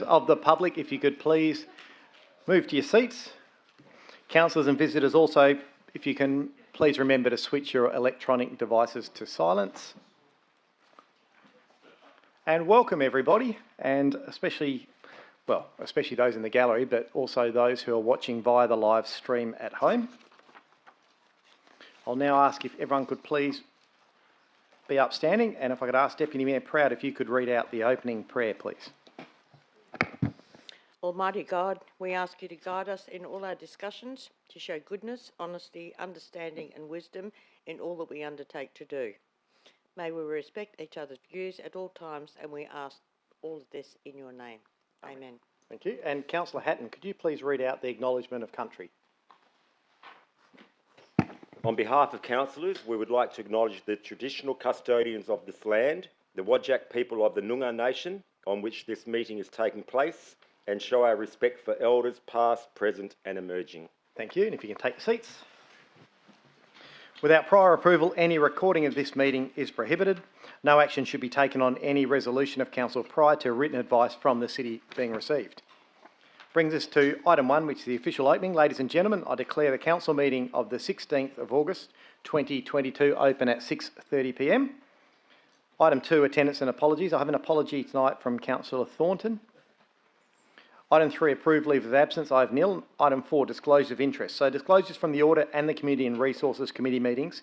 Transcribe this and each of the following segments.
Of the public, if you could please move to your seats. Councillors and visitors also, if you can please remember to switch your electronic devices to silence. And welcome everybody, and especially those in the gallery, but also those who are watching via the live stream at home. I'll now ask if everyone could please be upstanding, and if I could ask Deputy Mayor Proud if you could read out the opening prayer, please. Almighty God, we ask you to guide us in all our discussions, to show goodness, honesty, understanding and wisdom in all that we undertake to do. May we respect each other's views at all times, and we ask all of this in your name. Amen. Thank you. And Councillor Hatton, could you please read out the acknowledgement of country? On behalf of councillors, we would like to acknowledge the traditional custodians of this land, the Whadjuk people of the Noongar Nation, on which this meeting is taking place, and show our respect for elders past, present and emerging. Thank you, and if you can take your seats. Without prior approval, any recording of this meeting is prohibited. No action should be taken on any resolution of council prior to written advice from the city being received. Brings us to item 1, which is the official opening. Ladies and gentlemen, I declare the council meeting of the 16th of August 2022 open at 6:30 p.m. Item 2, attendance and apologies. I have an apology tonight from Councillor Thornton. Item 3, approved leave of absence. I have nil. Item 4, disclosure of interest. So disclosures from the Audit and the Community and Resources Committee meetings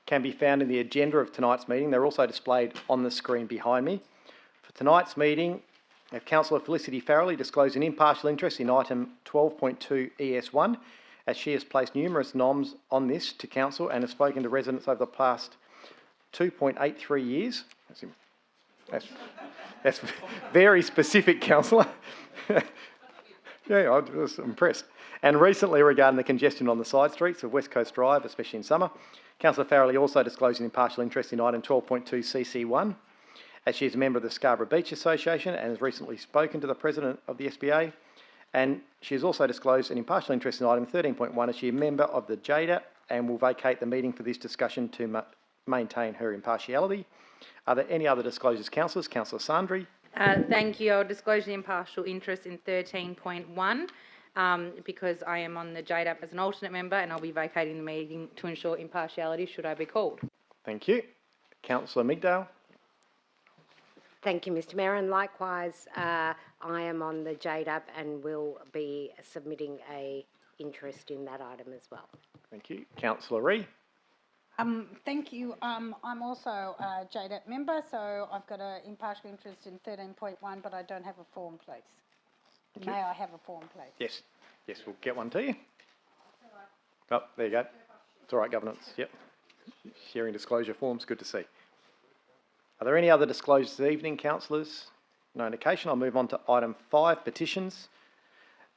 can be found in the agenda of tonight's meeting. They're also displayed on the screen behind me. For tonight's meeting, Councillor Felicity Farrelly disclosed an impartial interest in item 12.2 ES1, as she has placed numerous noms on this to council and has spoken to residents over the past 2.83 years. That's very specific, Councillor. Yeah, I was impressed. And recently regarding the congestion on the side streets of West Coast Drive, especially in summer, Councillor Farrelly also disclosed an impartial interest in item 12.2 CC1, as she is a member of the Scarborough Beach Association and has recently spoken to the President of the SBA. And she has also disclosed an impartial interest in item 13.1 as she is a member of the JDAP and will vacate the meeting for this discussion to maintain her impartiality. Are there any other disclosures, councillors? Councillor Sandri. Thank you. I'll disclose the impartial interest in 13.1 because I am on the JDAP as an alternate member and I'll be vacating the meeting to ensure impartiality should I be called. Thank you. Councillor Migdale. Thank you, Mr Mayor, and likewise I am on the JDAP and will be submitting an interest in that item as well. Thank you. Councillor Ree. Thank you. I'm also a JDAP member, so I've got an impartial interest in 13.1, but I don't have a form, please. May I have a form, please? Yes. Yes, we'll get one to you. Oh, there you go. It's all right, governance. Yep. Sharing disclosure forms, good to see. Are there any other disclosures this evening, councillors? No indication. I'll move on to item 5, petitions.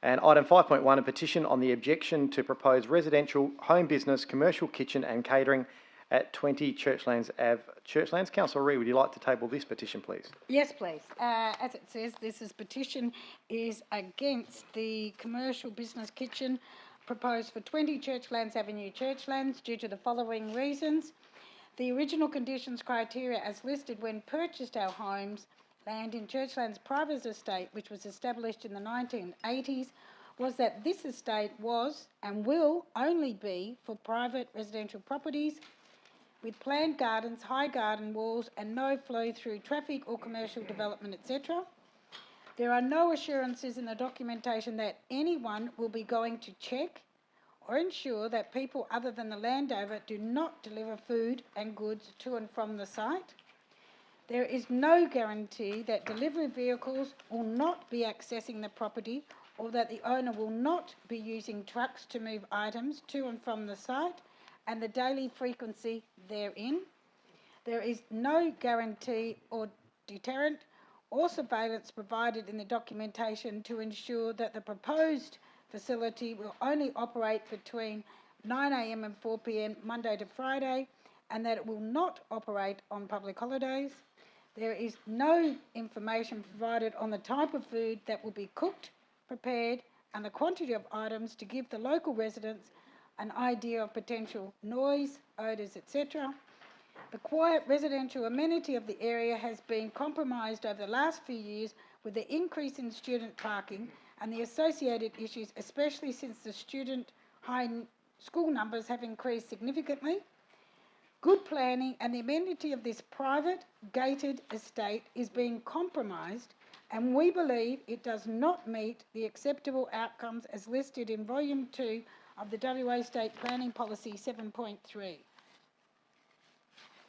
And item 5.1, a petition on the objection to proposed residential, home business, commercial kitchen and catering at 20 Churchlands Ave. Churchlands. Councillor Ree, would you like to table this petition, please? Yes, please. As it says, this petition is against the commercial business kitchen proposed for 20 Churchlands Avenue, Churchlands, due to the following reasons. The original conditions criteria as listed when purchased our homes land in Churchlands private estate, which was established in the 1980s, was that this estate was and will only be for private residential properties with planned gardens, high garden walls and no flow through traffic or commercial development, etc. There are no assurances in the documentation that anyone will be going to check or ensure that people other than the landowner do not deliver food and goods to and from the site. There is no guarantee that delivery vehicles will not be accessing the property or that the owner will not be using trucks to move items to and from the site and the daily frequency therein. There is no guarantee or deterrent or surveillance provided in the documentation to ensure that the proposed facility will only operate between 9 a.m. and 4 p.m. Monday to Friday and that it will not operate on public holidays. There is no information provided on the type of food that will be cooked, prepared and the quantity of items to give the local residents an idea of potential noise, odours, etc. The quiet residential amenity of the area has been compromised over the last few years with the increase in student parking and the associated issues, especially since the student school numbers have increased significantly. Good planning and the amenity of this private gated estate is being compromised, and we believe it does not meet the acceptable outcomes as listed in Volume 2 of the WA State Planning Policy 7.3.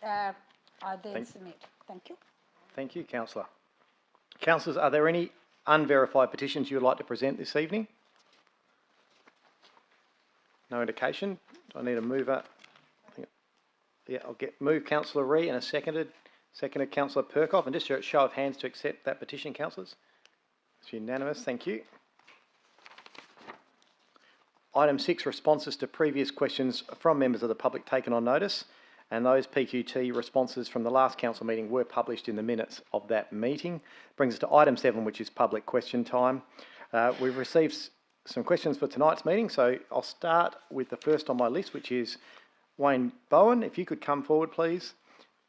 I then submit. Thank you. Thank you, Councillor. Councillors, are there any unverified petitions you would like to present this evening? No indication. Do I need a mover? Yeah, I'll move Councillor Ree and a seconded Councillor Perkoff, and just a show of hands to accept that petition, councillors. It's unanimous, thank you. Item 6, responses to previous questions from members of the public taken on notice, and those PQT responses from the last council meeting were published in the minutes of that meeting. Brings us to item 7, which is public question time. We've received some questions for tonight's meeting, so I'll start with the first on my list, which is Wayne Bowen. If you could come forward, please.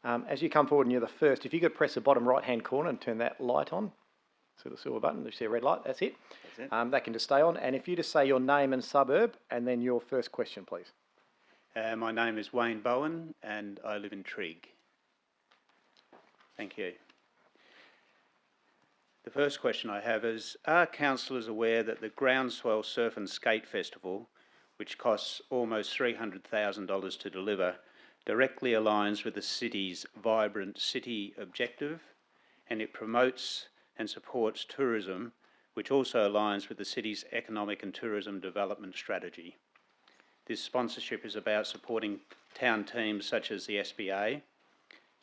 As you come forward and you're the first, if you could press the bottom right-hand corner and turn that light on. So the silver button, you see a red light, that's it. That's it. That can just stay on. And if you just say your name and suburb, and then your first question, please. My name is Wayne Bowen and I live in Trigg. Thank you. The first question I have is, are councillors aware that the Groundswell Surf and Skate Festival, which costs almost $300,000 to deliver, directly aligns with the city's vibrant city objective, and it promotes and supports tourism, which also aligns with the city's economic and tourism development strategy? This sponsorship is about supporting town teams such as the SBA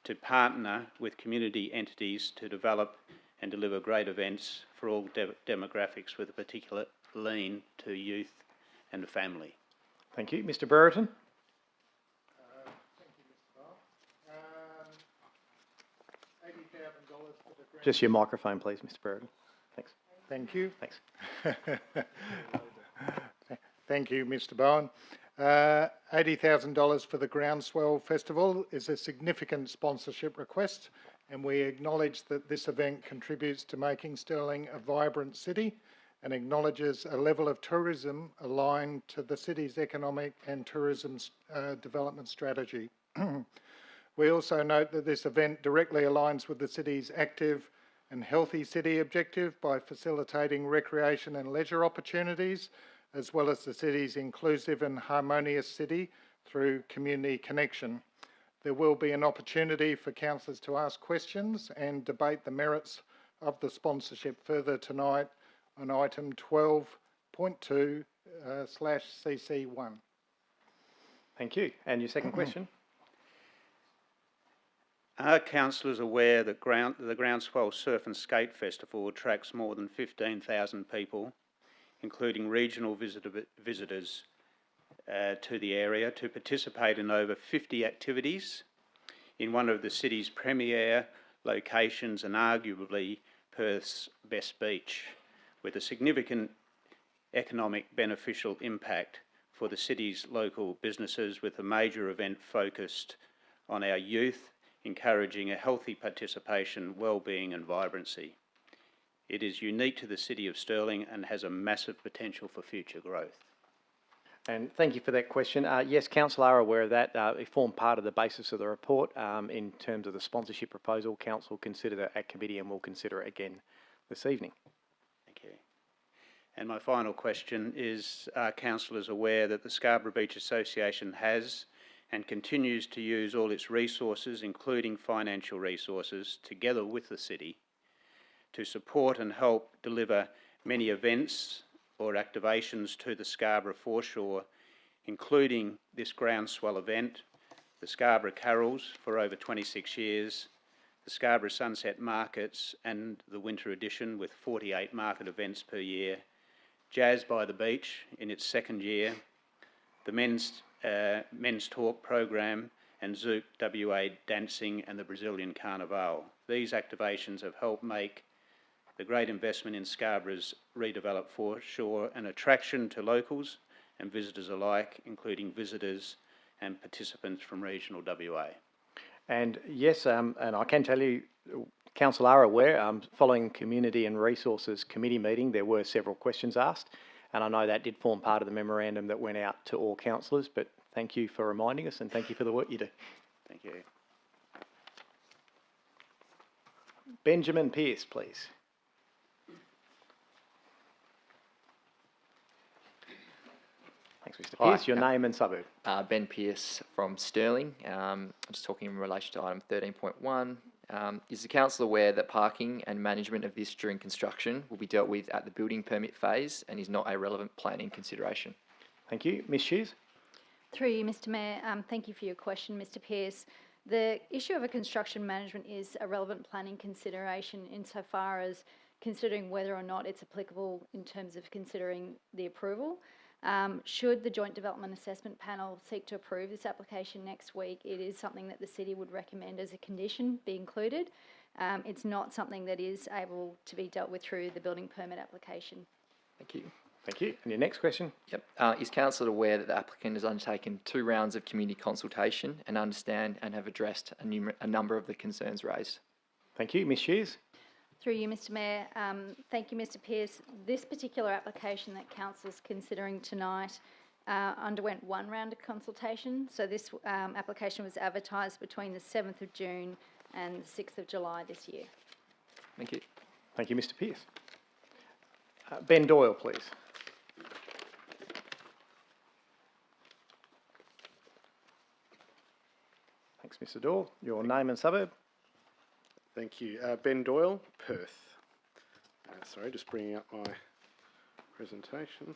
to partner with community entities to develop and deliver great events for all demographics, with a particular lean to youth and family. Thank you. Mr. Brereton. Thank you, Mr. Barr. $80,000 for the Just your microphone, please, Mr. Brereton. Thanks. Thank you. Thanks. Thank you, Mr. Bowen. $80,000 for the Groundswell Festival is a significant sponsorship request, and we acknowledge that this event contributes to making Stirling a vibrant city and acknowledges a level of tourism aligned to the city's economic and tourism development strategy. We also note that this event directly aligns with the city's active and healthy city objective by facilitating recreation and leisure opportunities, as well as the city's inclusive and harmonious city through community connection. There will be an opportunity for councillors to ask questions and debate the merits of the sponsorship further tonight on item 12.2/CC1. Thank you. And your second question? Are councillors aware that the Groundswell Surf and Skate Festival attracts more than 15,000 people, including regional visitors to the area, to participate in over 50 activities in one of the city's premier locations and arguably Perth's best beach, with a significant economic beneficial impact for the city's local businesses, with a major event focused on our youth, encouraging a healthy participation, well-being and vibrancy. It is unique to the City of Stirling and has a massive potential for future growth. And thank you for that question. Yes, council are aware of that. It formed part of the basis of the report in terms of the sponsorship proposal. Council considered it at committee and will consider it again this evening. Thank you. And my final question is, are councillors aware that the Scarborough Beach Association has and continues to use all its resources, including financial resources, together with the city, to support and help deliver many events or activations to the Scarborough foreshore, including this Groundswell event, the Scarborough Carols for over 26 years, the Scarborough Sunset Markets and the winter edition with 48 market events per year, Jazz by the Beach in its second year, the Men's Talk program, and Zouk WA Dancing and the Brazilian Carnival. These activations have helped make the great investment in Scarborough's redeveloped foreshore an attraction to locals and visitors alike, including visitors and participants from regional WA. And yes, and I can tell you, Council are aware, following Community and Resources Committee meeting, there were several questions asked, and I know that did form part of the memorandum that went out to all councillors, but thank you for reminding us and thank you for the work you do. Thank you. Benjamin Pearce, please. Thanks, Mr. Hi. Pearce. Your name and suburb. Ben Pearce from Stirling. I'm just talking in relation to item 13.1. Is the council aware that parking and management of this during construction will be dealt with at the building permit phase and is not a relevant planning consideration? Thank you. Ms Hughes. Through you, Mr Mayor, thank you for your question, Mr Pearce. The issue of a construction management is a relevant planning consideration insofar as considering whether or not it's applicable in terms of considering the approval. Should the Joint Development Assessment Panel seek to approve this application next week, it is something that the City would recommend as a condition be included. It's not something that is able to be dealt with through the building permit application. Thank you. Thank you. And your next question? Yep. Is council aware that the applicant has undertaken 2 rounds of community consultation and understand and have addressed a number of the concerns raised? Thank you. Ms Hughes. Through you, Mr Mayor, thank you, Mr Pearce. This particular application that council's considering tonight underwent 1 round of consultation. So this application was advertised between the 7th of June and the 6th of July this year. Thank you. Thank you, Mr Pearce. Ben Doyle, please. Thanks, Mr Doyle. Your name and suburb? Thank you. Ben Doyle, Perth. Sorry, just bringing up my presentation.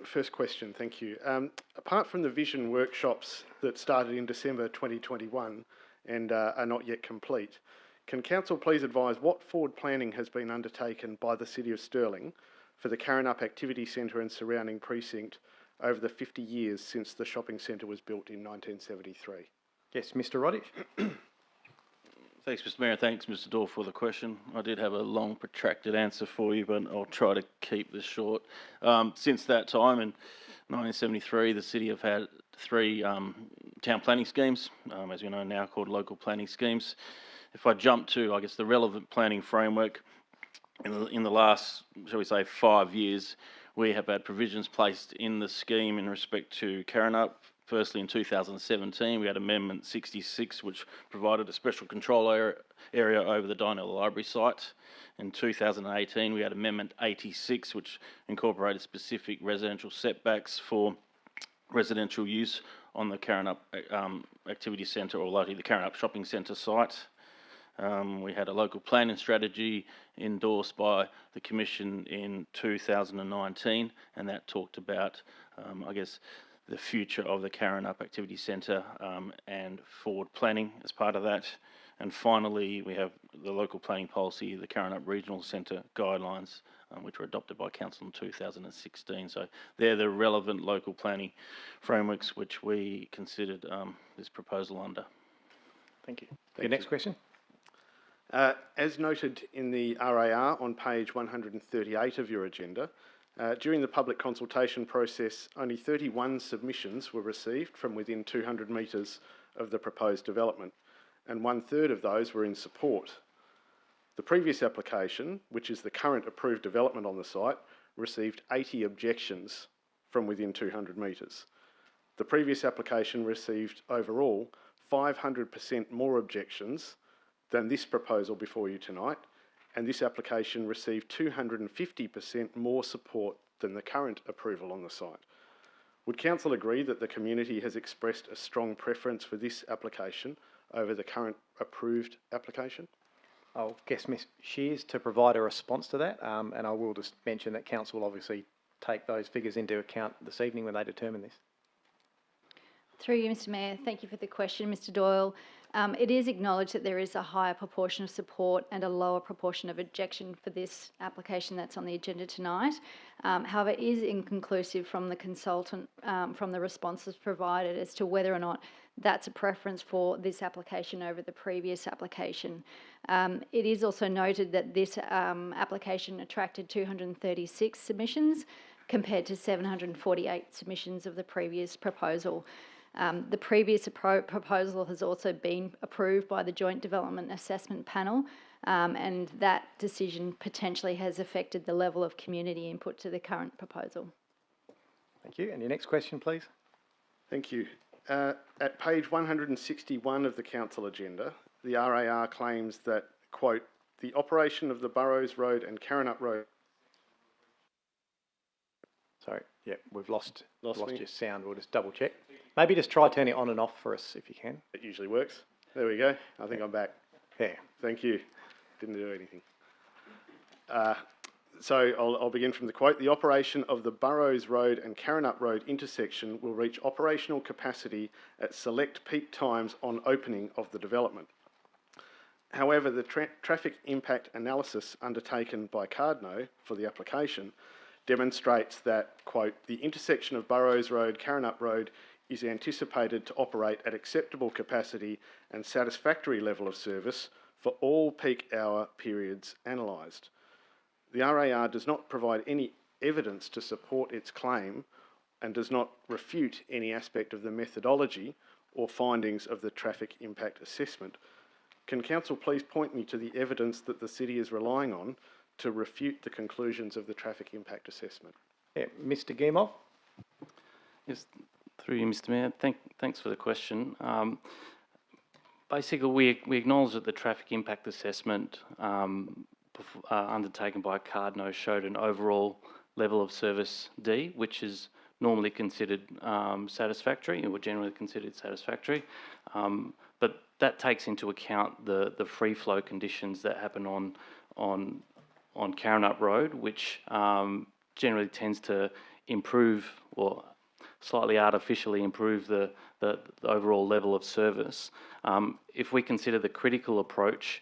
First question, thank you. Apart from the vision workshops that started in December 2021 and are not yet complete, can Council please advise what forward planning has been undertaken by the City of Stirling for the Karrinyup Activity Centre and surrounding precinct over the 50 years since the shopping centre was built in 1973? Yes, Mr Roddick. Thanks, Mr Mayor. Thanks, Mr Dorr, for the question. I did have a long, protracted answer for you, but I'll try to keep this short. Since that time, in 1973, the city have had 3 town planning schemes, as we know now called local planning schemes. If I jump to, I guess, the relevant planning framework, in the last, shall we say, 5 years, we have had provisions placed in the scheme in respect to Karrinyup. Firstly, in 2017, we had Amendment 66, which provided a special control area over the Dynell Library site. In 2018, we had Amendment 86, which incorporated specific residential setbacks for residential use on the Karrinyup Activity Centre, or likely the Karrinyup Shopping Centre site. We had a local planning strategy endorsed by the Commission in 2019, and that talked about, I guess, the future of the Karrinyup Activity Centre and forward planning as part of that. And finally, we have the local planning policy, the Karrinyup Regional Centre guidelines, which were adopted by Council in 2016. So they're the relevant local planning frameworks which we considered this proposal under. Thank you. Your next question? As noted in the RAR on page 138 of your agenda, during the public consultation process, only 31 submissions were received from within 200 metres of the proposed development, and 1/3 of those were in support. The previous application, which is the current approved development on the site, received 80 objections from within 200 metres. The previous application received overall 500% more objections than this proposal before you tonight, and this application received 250% more support than the current approval on the site. Would Council agree that the community has expressed a strong preference for this application over the current approved application? I'll guess Ms Shears to provide a response to that, and I will just mention that Council will obviously take those figures into account this evening when they determine this. Through you, Mr Mayor, thank you for the question, Mr Doyle. It is acknowledged that there is a higher proportion of support and a lower proportion of objection for this application that's on the agenda tonight. However, it is inconclusive from the consultant, from the responses provided as to whether or not that's a preference for this application over the previous application. It is also noted that this application attracted 236 submissions, compared to 748 submissions of the previous proposal. The previous proposal has also been approved by the Joint Development Assessment Panel, and that decision potentially has affected the level of community input to the current proposal. Thank you. And your next question, please. Thank you. At page 161 of the council agenda, the RAR claims that, quote, the operation of the Burrows Road and Karrinyup Road. Sorry, yeah, we've lost Lost me? your sound. We'll just double check. Maybe just try turning it on and off for us if you can. It usually works. There we go. I think I'm back. Yeah. Thank you. Didn't do anything. So I'll begin from the quote. The operation of the Burrows Road and Karrinyup Road intersection will reach operational capacity at select peak times on opening of the development. However, the traffic impact analysis undertaken by Cardno for the application demonstrates that, quote, the intersection of Burrows Road, Karrinyup Road is anticipated to operate at acceptable capacity and satisfactory level of service for all peak hour periods analysed. The RAR does not provide any evidence to support its claim and does not refute any aspect of the methodology or findings of the traffic impact assessment. Can Council please point me to the evidence that the City is relying on to refute the conclusions of the traffic impact assessment? Yeah, Mr. Guillemot. Yes, through you, Mr. Mayor. Thanks for the question. Basically, we acknowledge that the traffic impact assessment undertaken by Cardno showed an overall level of service D, which is normally considered satisfactory, or generally considered satisfactory. But that takes into account the free flow conditions that happen on Karrinyup Road, which generally tends to improve or slightly artificially improve the overall level of service. If we consider the critical approach,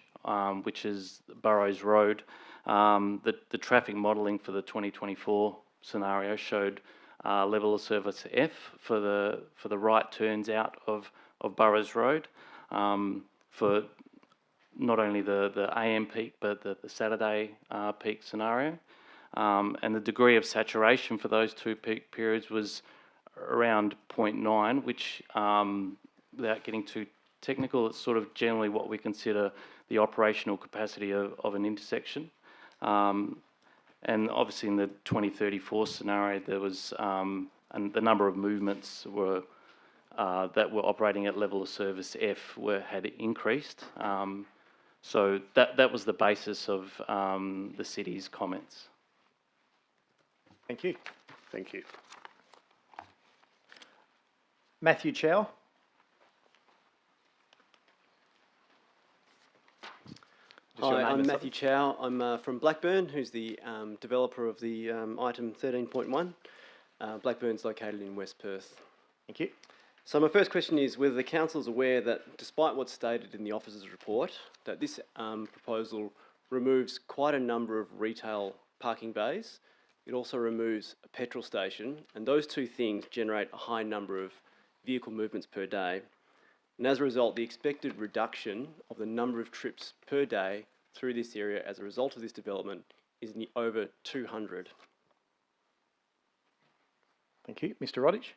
which is Burrows Road, the traffic modelling for the 2024 scenario showed level of service F for the right turns out of Burrows Road, for not only the AM peak but the Saturday peak scenario, and the degree of saturation for those two peak periods was around 0.9, which, without getting too technical, it's sort of generally what we consider the operational capacity of an intersection. And obviously in the 2034 scenario, there was, and the number of movements were that were operating at level of service F had increased. So that was the basis of the City's comments. Thank you. Thank you. Matthew Chow. Hi, I'm Matthew Chow. I'm from Blackburn, who's the developer of the item 13.1. Blackburn's located in West Perth. Thank you. So my first question is whether the council is aware that, despite what's stated in the officer's report, that this proposal removes quite a number of retail parking bays. It also removes a petrol station, and those two things generate a high number of vehicle movements per day. And as a result, the expected reduction of the number of trips per day through this area as a result of this development is over 200. Thank you. Mr. Rodich.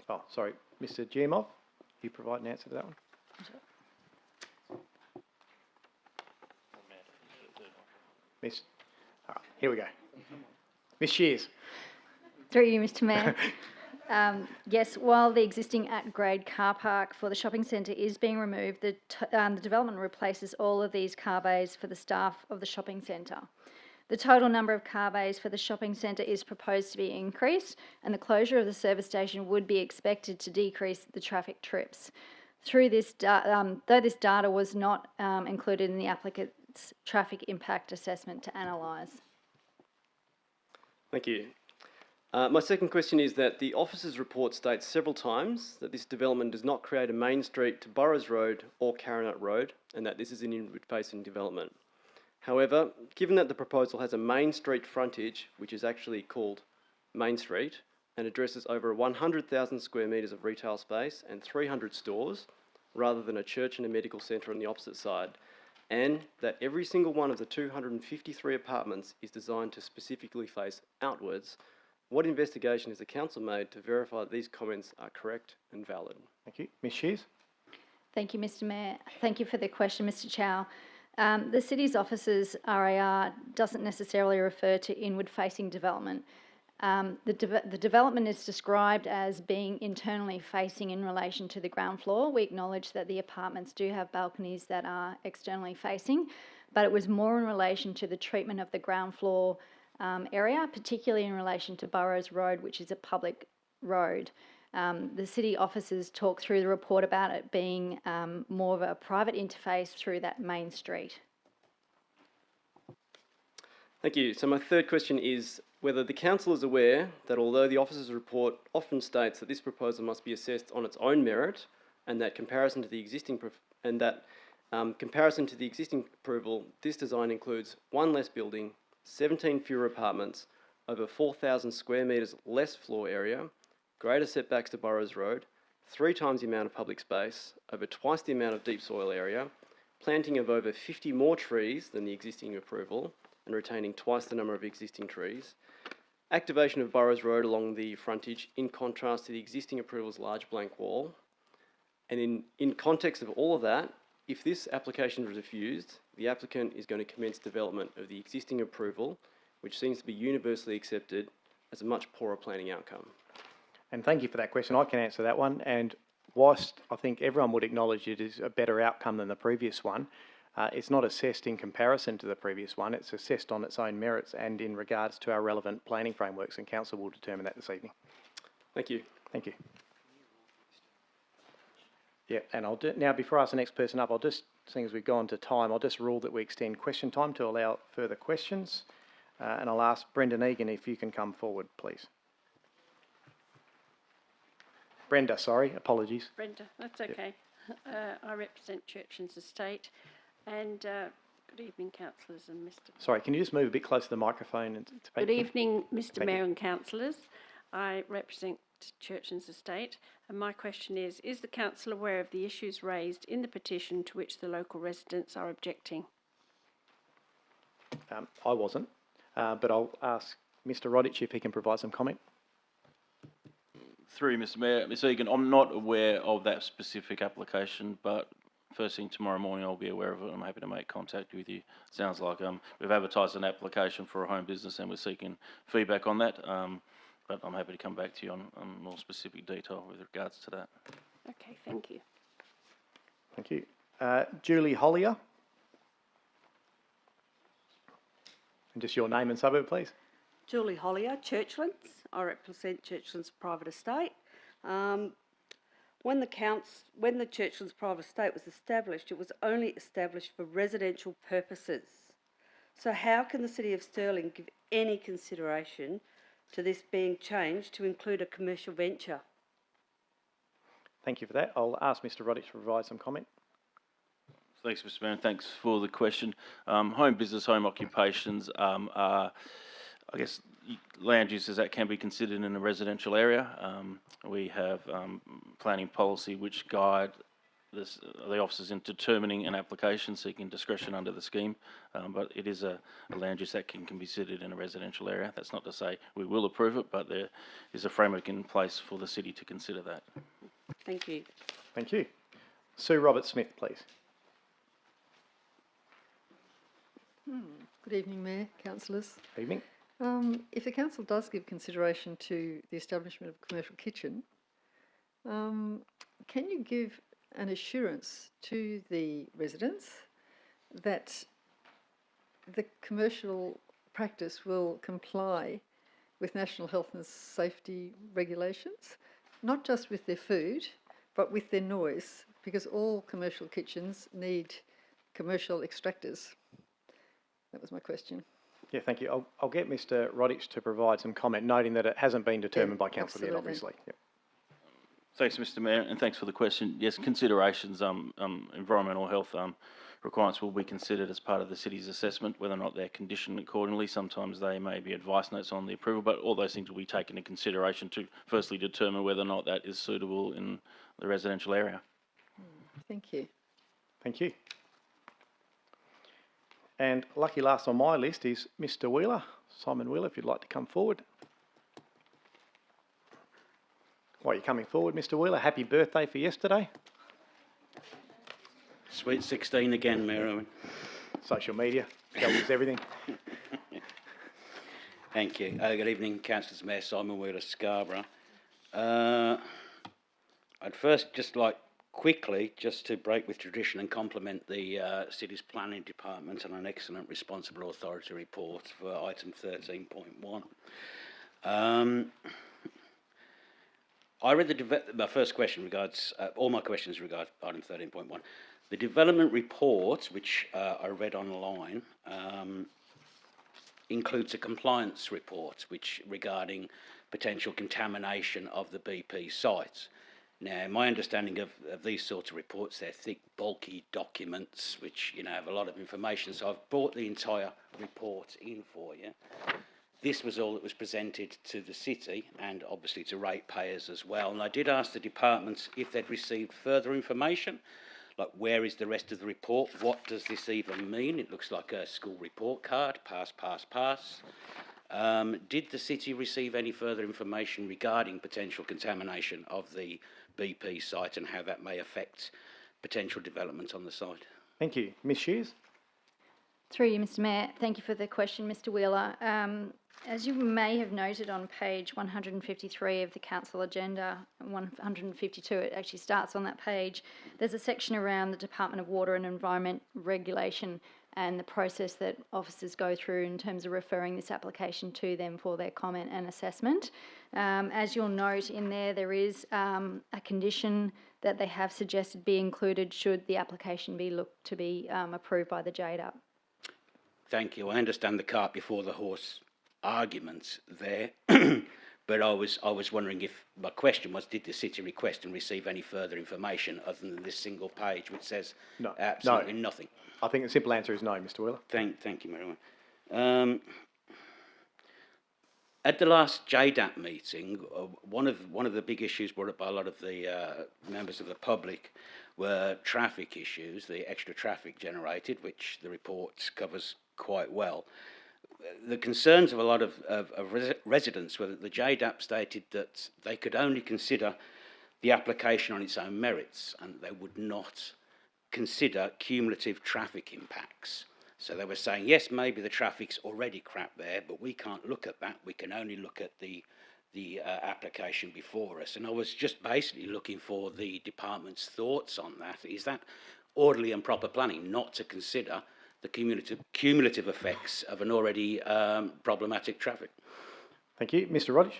Oh, sorry. Mr. Guillemot, you provide an answer to that one. Miss, all right, here we go. Miss Shears. Through you, Mr. Mayor. Yes, while the existing at-grade car park for the shopping centre is being removed, the development replaces all of these car bays for the staff of the shopping centre. The total number of car bays for the shopping centre is proposed to be increased, and the closure of the service station would be expected to decrease the traffic trips. Through this, though this data was not included in the applicant's traffic impact assessment to analyse. Thank you. My second question is that the officer's report states several times that this development does not create a main street to Burrows Road or Karrinyup Road, and that this is an inward-facing development. However, given that the proposal has a main street frontage, which is actually called Main Street, and addresses over 100,000 square metres of retail space and 300 stores, rather than a church and a medical centre on the opposite side, and that every single one of the 253 apartments is designed to specifically face outwards, what investigation has the council made to verify that these comments are correct and valid? Thank you. Ms Shears? Thank you, Mr Mayor. Thank you for the question, Mr Chow. The City's offices RAR doesn't necessarily refer to inward-facing development. The development is described as being internally facing in relation to the ground floor. We acknowledge that the apartments do have balconies that are externally facing, but it was more in relation to the treatment of the ground floor area, particularly in relation to Burrows Road, which is a public road. The city officers talk through the report about it being more of a private interface through that main street. Thank you. So my third question is whether the council is aware that although the officer's report often states that this proposal must be assessed on its own merit, and that comparison to the existing approval, this design includes one less building, 17 fewer apartments, over 4,000 square metres less floor area, greater setbacks to Burrows Road, 3 times the amount of public space, over twice the amount of deep soil area, planting of over 50 more trees than the existing approval, and retaining twice the number of existing trees, activation of Burrows Road along the frontage in contrast to the existing approval's large blank wall. And in context of all of that, if this application is refused, the applicant is going to commence development of the existing approval, which seems to be universally accepted as a much poorer planning outcome. And thank you for that question. I can answer that one. And whilst I think everyone would acknowledge it is a better outcome than the previous one, it's not assessed in comparison to the previous one. It's assessed on its own merits and in regards to our relevant planning frameworks, and council will determine that this evening. Thank you. Thank you. Yeah, and now before I ask the next person up, seeing as we've gone to time, I'll just rule that we extend question time to allow further questions. And I'll ask Brendan Egan if you can come forward, please. Brenda, sorry, apologies. Brenda, that's okay. I represent Churchlands Estate, and good evening, councillors and Mr. Sorry, can you just move a bit closer to the microphone? And Good evening, Mr. Mayor and councillors. I represent Churchlands Estate, and my question is the council aware of the issues raised in the petition to which the local residents are objecting? I wasn't, but I'll ask Mr. Rodich if he can provide some comment. Through Mr. Mayor, Ms. Egan, I'm not aware of that specific application, but first thing tomorrow morning I'll be aware of it. I'm happy to make contact with you. Sounds like we've advertised an application for a home business and we're seeking feedback on that, but I'm happy to come back to you on more specific detail with regards to that. Okay, thank you. Thank you. Julie Hollier. And just your name and suburb, please. Julie Hollier, Churchlands. I represent Churchlands Private Estate. When the Churchlands Private Estate was established, it was only established for residential purposes. So how can the City of Stirling give any consideration to this being changed to include a commercial venture? Thank you for that. I'll ask Mr. Roddick to provide some comment. Thanks, Mr. Mayor, and thanks for the question. Home business, home occupations are, I guess, land uses that can be considered in a residential area. We have planning policy which guide the officers in determining an application seeking discretion under the scheme, but it is a land use that can be considered in a residential area. That's not to say we will approve it, but there is a framework in place for the city to consider that. Thank you. Thank you. Sue Roberts-Smith, please. Good evening, Mayor, councillors. Evening. If the council does give consideration to the establishment of a commercial kitchen, can you give an assurance to the residents that the commercial practice will comply with national health and safety regulations, not just with their food, but with their noise, because all commercial kitchens need commercial extractors? That was my question. Yeah, thank you. I'll get Mr. Roddick to provide some comment, noting that it hasn't been determined by council yet, obviously. Yep. Thanks, Mr. Mayor, and thanks for the question. Yes, considerations, environmental health requirements will be considered as part of the city's assessment, whether or not they're conditioned accordingly. Sometimes they may be advice notes on the approval, but all those things will be taken into consideration to firstly determine whether or not that is suitable in the residential area. Thank you. Thank you. And lucky last on my list is Mr. Wheeler, Simon Wheeler, if you'd like to come forward. While you're coming forward, Mr. Wheeler, happy birthday for yesterday. Sweet 16 again, Mayor Owen. Social media, tells everything. Thank you. Good evening, Councillors, Mayor Simon Wheeler, Scarborough. I'd first just like quickly just to break with tradition and compliment the City's Planning Department on an excellent responsible authority report for item 13.1. I read my first question regards, all my questions regard item 13.1. The development report, which I read online, includes a compliance report which regarding potential contamination of the BP sites. Now, my understanding of these sorts of reports, they're thick, bulky documents which, you know, have a lot of information. So I've brought the entire report in for you. This was all that was presented to the city and obviously to ratepayers as well. And I did ask the departments if they'd received further information, like where is the rest of the report? What does this even mean? It looks like a school report card, pass, pass, pass. Did the city receive any further information regarding potential contamination of the BP site and how that may affect potential development on the site? Thank you. Ms Shears? Through you, Mr. Mayor. Thank you for the question, Mr. Wheeler. As you may have noted on page 153 of the council agenda, 152, it actually starts on that page, there's a section around the Department of Water and Environment regulation and the process that officers go through in terms of referring this application to them for their comment and assessment. As you'll note in there, there is a condition that they have suggested be included should the application be looked to be approved by the JDAP. Thank you. I understand the cart before the horse arguments there, but I was wondering if my question was, did the city request and receive any further information other than this single page which says no, absolutely nothing? I think the simple answer is no, Mr. Wheeler. Thank you, Mayor. At the last JDAP meeting, one of the big issues brought up by a lot of the members of the public were traffic issues, the extra traffic generated, which the report covers quite well. The concerns of a lot of residents were that the JDAP stated that they could only consider the application on its own merits and they would not consider cumulative traffic impacts. So they were saying, yes, maybe the traffic's already crap there, but we can't look at that. We can only look at the application before us. And I was just basically looking for the department's thoughts on that. Is that orderly and proper planning, not to consider the cumulative effects of an already problematic traffic? Thank you. Mr. Rogers?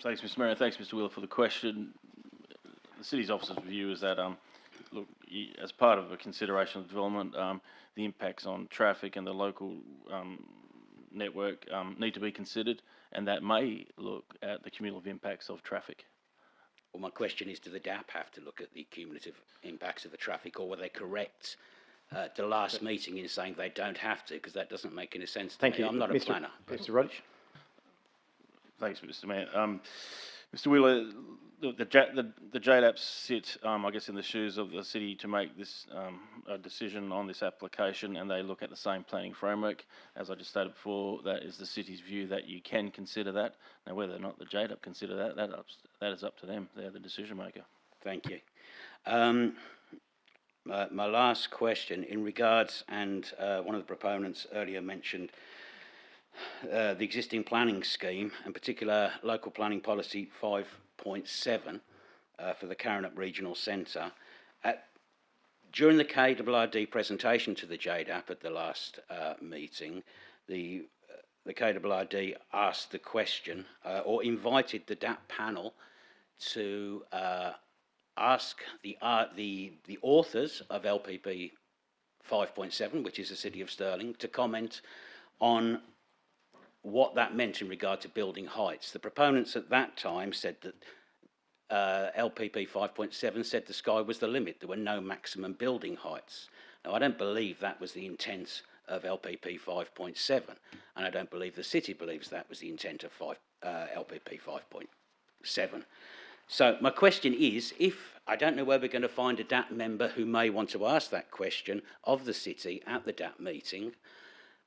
Thanks, Mr. Mayor. Thanks, Mr. Wheeler, for the question. The city's officer's view is that, look, as part of a consideration of development, the impacts on traffic and the local network need to be considered, and that may look at the cumulative impacts of traffic. Well, my question is, do the DAP have to look at the cumulative impacts of the traffic, or were they correct at the last meeting in saying they don't have to, because that doesn't make any sense to me. You. I'm not a planner. Mr. Rogers? Thanks, Mr. Mayor. Mr. Wheeler, the JDAPs sit, I guess, in the shoes of the city to make this a decision on this application, and they look at the same planning framework. As I just stated before, that is the city's view that you can consider that. Now, whether or not the JDAP consider that, that is up to them. They're the decision maker. Thank you. My last question, in regards, and one of the proponents earlier mentioned the existing planning scheme, in particular local planning policy 5.7 for the Karrinyup Regional Centre. During the KRRD presentation to the JDAP at the last meeting, the KRRD asked the question, or invited the DAP panel to ask the authors of LPP 5.7, which is the City of Stirling, to comment on what that meant in regard to building heights. The proponents at that time said that LPP 5.7 said the sky was the limit. There were no maximum building heights. Now, I don't believe that was the intent of LPP 5.7, and I don't believe the city believes that was the intent of LPP 5.7. So my question is, I don't know where we're going to find a DAP member who may want to ask that question of the city at the DAP meeting,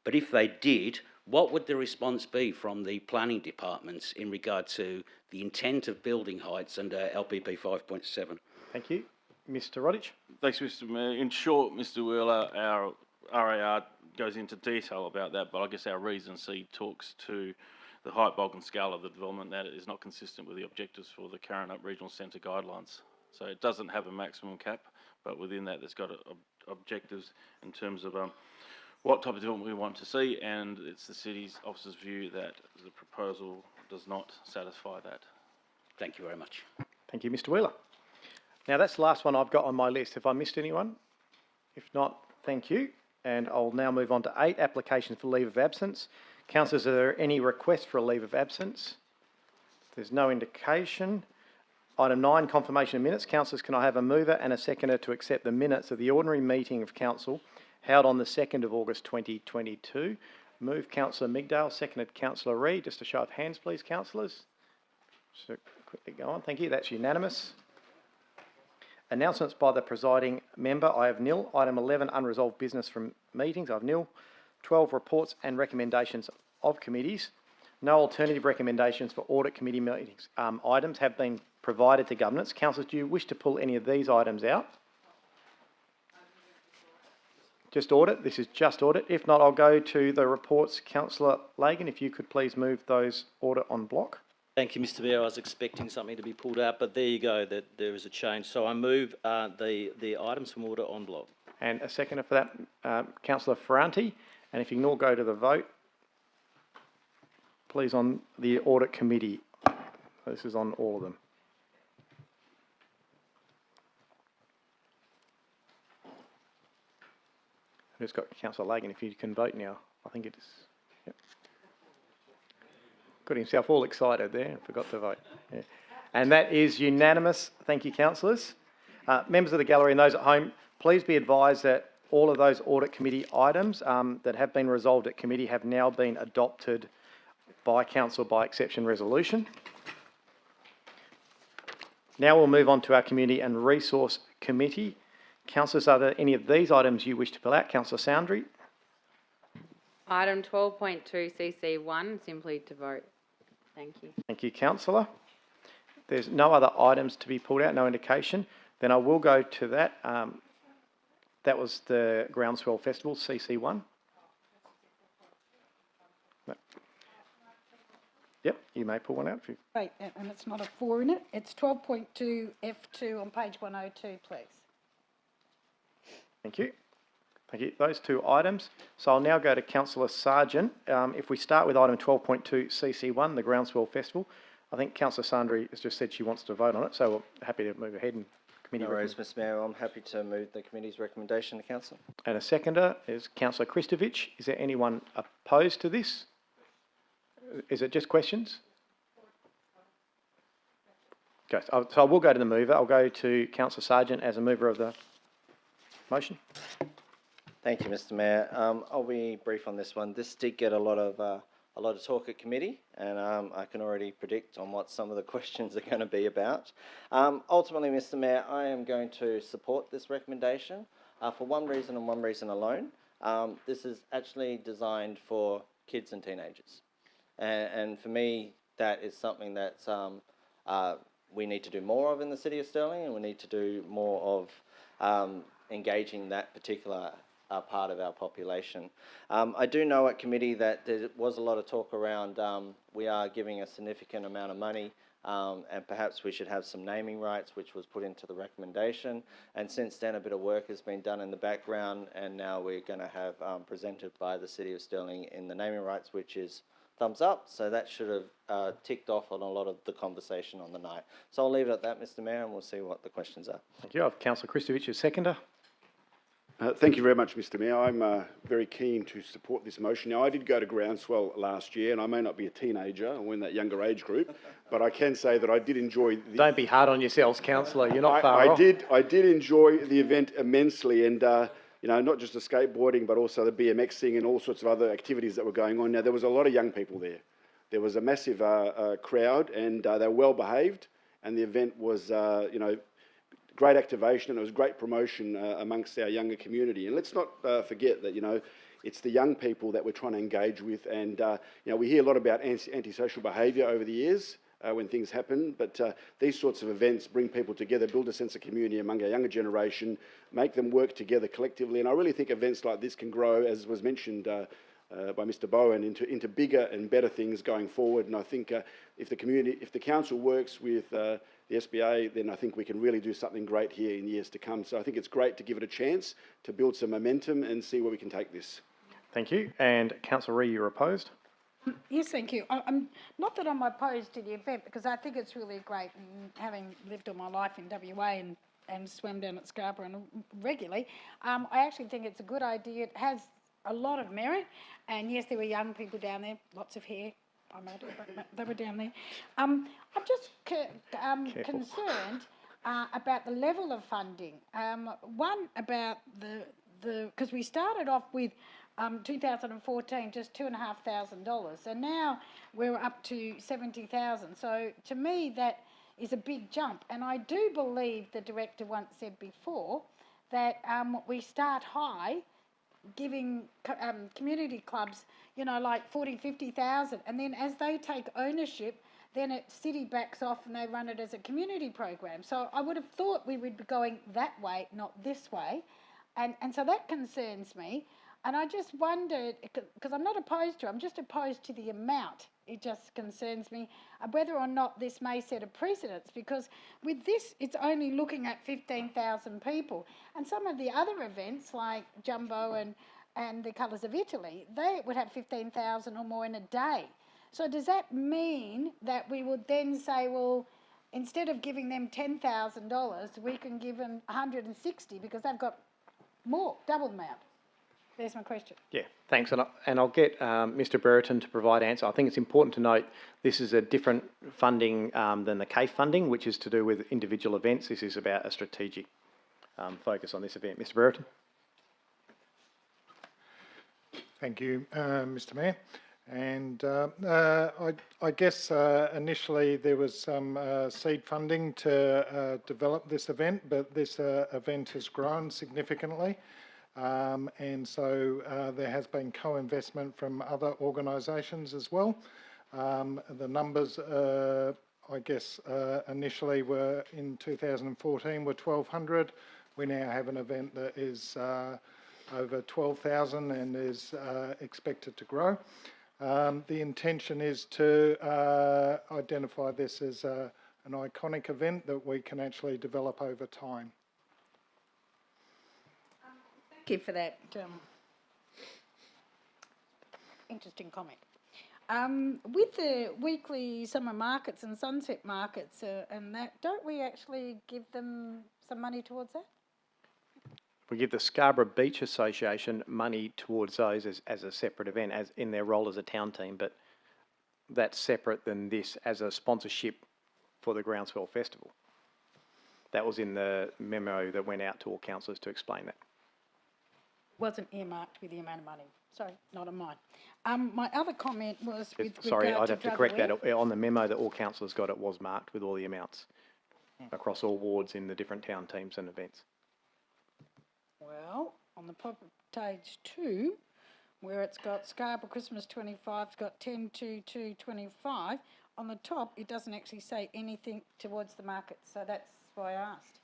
but if they did, what would the response be from the planning departments in regard to the intent of building heights under LPP 5.7? Thank you. Mr Rodich? Thanks, Mr Mayor. In short, Mr Wheeler, our RAR goes into detail about that, but I guess our Reason C talks to the height, bulk and scale of the development that is not consistent with the objectives for the Karrinyup Regional Centre guidelines. So it doesn't have a maximum cap, but within that there's got objectives in terms of what type of development we want to see, and it's the city's officers' view that the proposal does not satisfy that. Thank you very much. Thank you, Mr Wheeler. Now that's the last one I've got on my list. Have I missed anyone? If not, thank you. And I'll now move on to 8, applications for leave of absence. Councillors, are there any requests for a leave of absence? There's no indication. Item 9, confirmation of minutes. Councillors, can I have a mover and a seconder to accept the minutes of the ordinary meeting of council held on the 2nd of August 2022? Move Councillor Migdale, seconded Councillor Reid. Just a show of hands, please, councillors. So quickly go on. Thank you. That's unanimous. Announcements by the presiding member. I have nil. Item 11, unresolved business from meetings. I have nil. 12, reports and recommendations of committees. No alternative recommendations for audit committee meetings. Items have been provided to governance. Councillors, do you wish to pull any of these items out? Just audit. This is just audit. If not, I'll go to the reports. Councillor Lagan, if you could please move those audit en bloc. Thank you, Mr Mayor. I was expecting something to be pulled out, but there you go, that there is a change. So I move the items from order en bloc. And a seconder for that, Councillor Ferranti. And if you can all go to the vote, please, on the audit committee. This is on all of them. I've just got Councillor Lagan, if you can vote now. I think it is. Yep. Got himself all excited there and forgot to vote. Yeah. And that is unanimous. Thank you, councillors. Members of the gallery and those at home, please be advised that all of those audit committee items that have been resolved at committee have now been adopted by council by exception resolution. Now we'll move on to our Community and Resource Committee. Councillors, are there any of these items you wish to pull out? Councillor Soundry. Item 12.2 CC1, simply to vote. Thank you. Thank you, councillor. There's no other items to be pulled out, no indication. Then I will go to that. That was the Groundswell Festival, CC1. No. Yep, you may pull one out. If you... Wait, and it's not a 4 in it. It's 12.2 F2 on page 102, please. Thank you. Thank you. Those 2 items. So I'll now go to Councillor Sargent. If we start with item 12.2 CC1, the Groundswell Festival, I think Councillor Sandri has just said she wants to vote on it, so we're happy to move ahead and committee. No worries, Mr Mayor. I'm happy to move the committee's recommendation to council. And a seconder is Councillor Kristovich. Is there anyone opposed to this? Is it just questions? Okay, so I will go to the mover. I'll go to Councillor Sargent as a mover of the motion. Thank you, Mr Mayor. I'll be brief on this one. This did get a lot of talk at committee, and I can already predict on what some of the questions are going to be about. Ultimately, Mr Mayor, I am going to support this recommendation for one reason and one reason alone. This is actually designed for kids and teenagers. And for me, that is something that we need to do more of in the City of Stirling, and we need to do more of engaging that particular part of our population. I do know at committee that there was a lot of talk around we are giving a significant amount of money and perhaps we should have some naming rights, which was put into the recommendation. And since then, a bit of work has been done in the background, and now we're going to have presented by the City of Stirling in the naming rights, which is thumbs up. So that should have ticked off on a lot of the conversation on the night. So I'll leave it at that, Mr Mayor, and we'll see what the questions are. Thank you. I have Councillor Kristovich as seconder. Thank you very much, Mr Mayor. I'm very keen to support this motion. Now, I did go to Groundswell last year, and I may not be a teenager or in that younger age group, but I can say that I did enjoy... Don't be hard on yourselves, councillor. You're not far off. I did enjoy the event immensely, and you know, not just the skateboarding, but also the BMXing and all sorts of other activities that were going on. Now, there was a lot of young people there. There was a massive crowd, and they were well behaved, and the event was, great activation, and it was great promotion amongst our younger community. And let's not forget that, it's the young people that we're trying to engage with, and we hear a lot about antisocial behaviour over the years when things happen, but these sorts of events bring people together, build a sense of community among our younger generation, make them work together collectively, and I really think events like this can grow, as was mentioned by Mr. Bowen, into bigger and better things going forward. And I think if the council works with the SBA, then I think we can really do something great here in years to come. So I think it's great to give it a chance to build some momentum and see where we can take this. Thank you. And Councillor Ree, you're opposed? Yes, thank you. I'm not that I'm opposed to the event, because I think it's really great, and having lived all my life in WA and swam down at Scarborough regularly, I actually think it's a good idea. It has a lot of merit, and yes, there were young people down there, lots of hair. I'm older, but they were down there. I'm just concerned about the level of funding. One, about because we started off with 2014 just $2,500, and now we're up to 70,000. So to me, that is a big jump. And I do believe the director once said before that we start high, giving community clubs, like 40, 50,000, and then as they take ownership, then city backs off and they run it as a community program. So I would have thought we would be going that way, not this way, and so that concerns me. And I just wondered, because I'm not opposed to it, I'm just opposed to the amount. It just concerns me whether or not this may set a precedence, because with this, it's only looking at 15,000 people. And some of the other events, like Jumbo and the Colours of Italy, they would have 15,000 or more in a day. So does that mean that we would then say, well, instead of giving them $10,000, we can give them 160 because they've got more, double the amount? There's my question. Yeah, thanks. And I'll get Mr. Brereton to provide answer. I think it's important to note this is a different funding than the CAFE funding, which is to do with individual events. This is about a strategic focus on this event. Mr. Brereton. Thank you, Mr. Mayor. And I guess initially there was some seed funding to develop this event, but this event has grown significantly. And so there has been co-investment from other organisations as well. The numbers, I guess, initially were in 2014 were 1,200. We now have an event that is over 12,000 and is expected to grow. The intention is to identify this as an iconic event that we can actually develop over time. Thank you for that interesting comment. With the weekly summer markets and sunset markets and that, don't we actually give them some money towards that? We give the Scarborough Beach Association money towards those as a separate event, as in their role as a town team, but that's separate than this as a sponsorship for the Groundswell Festival. That was in the memo that went out to all councillors to explain that. Wasn't earmarked with the amount of money. Sorry, not on mine. My other comment was with Sorry, regard I'd to have to drug correct aware. that. On the memo that all councillors got, it was marked with all the amounts across all wards in the different town teams and events. Well, on the top of page 2, where it's got Scarborough Christmas 25, it's got 10-2-2-25. On the top, it doesn't actually say anything towards the market, so that's why I asked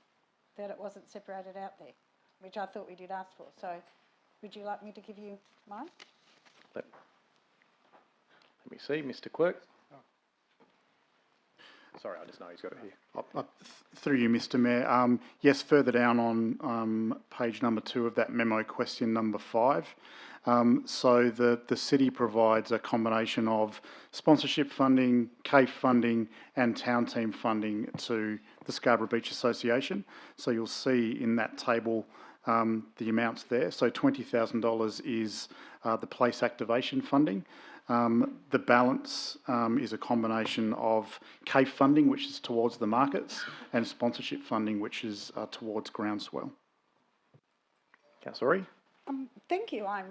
that it wasn't separated out there, which I thought we did ask for. So, would you like me to give you mine? Let me see, Mr. Quirk. Sorry, I just know he's got it here. Through you, Mr. Mayor. Yes, further down on page number 2 of that memo, question number 5. So the city provides a combination of sponsorship funding, CAFE funding and town team funding to the Scarborough Beach Association. So you'll see in that table the amounts there. So $20,000 is the place activation funding. The balance is a combination of CAFE funding, which is towards the markets, and sponsorship funding, which is towards Groundswell. Councillor Ree. Thank you. I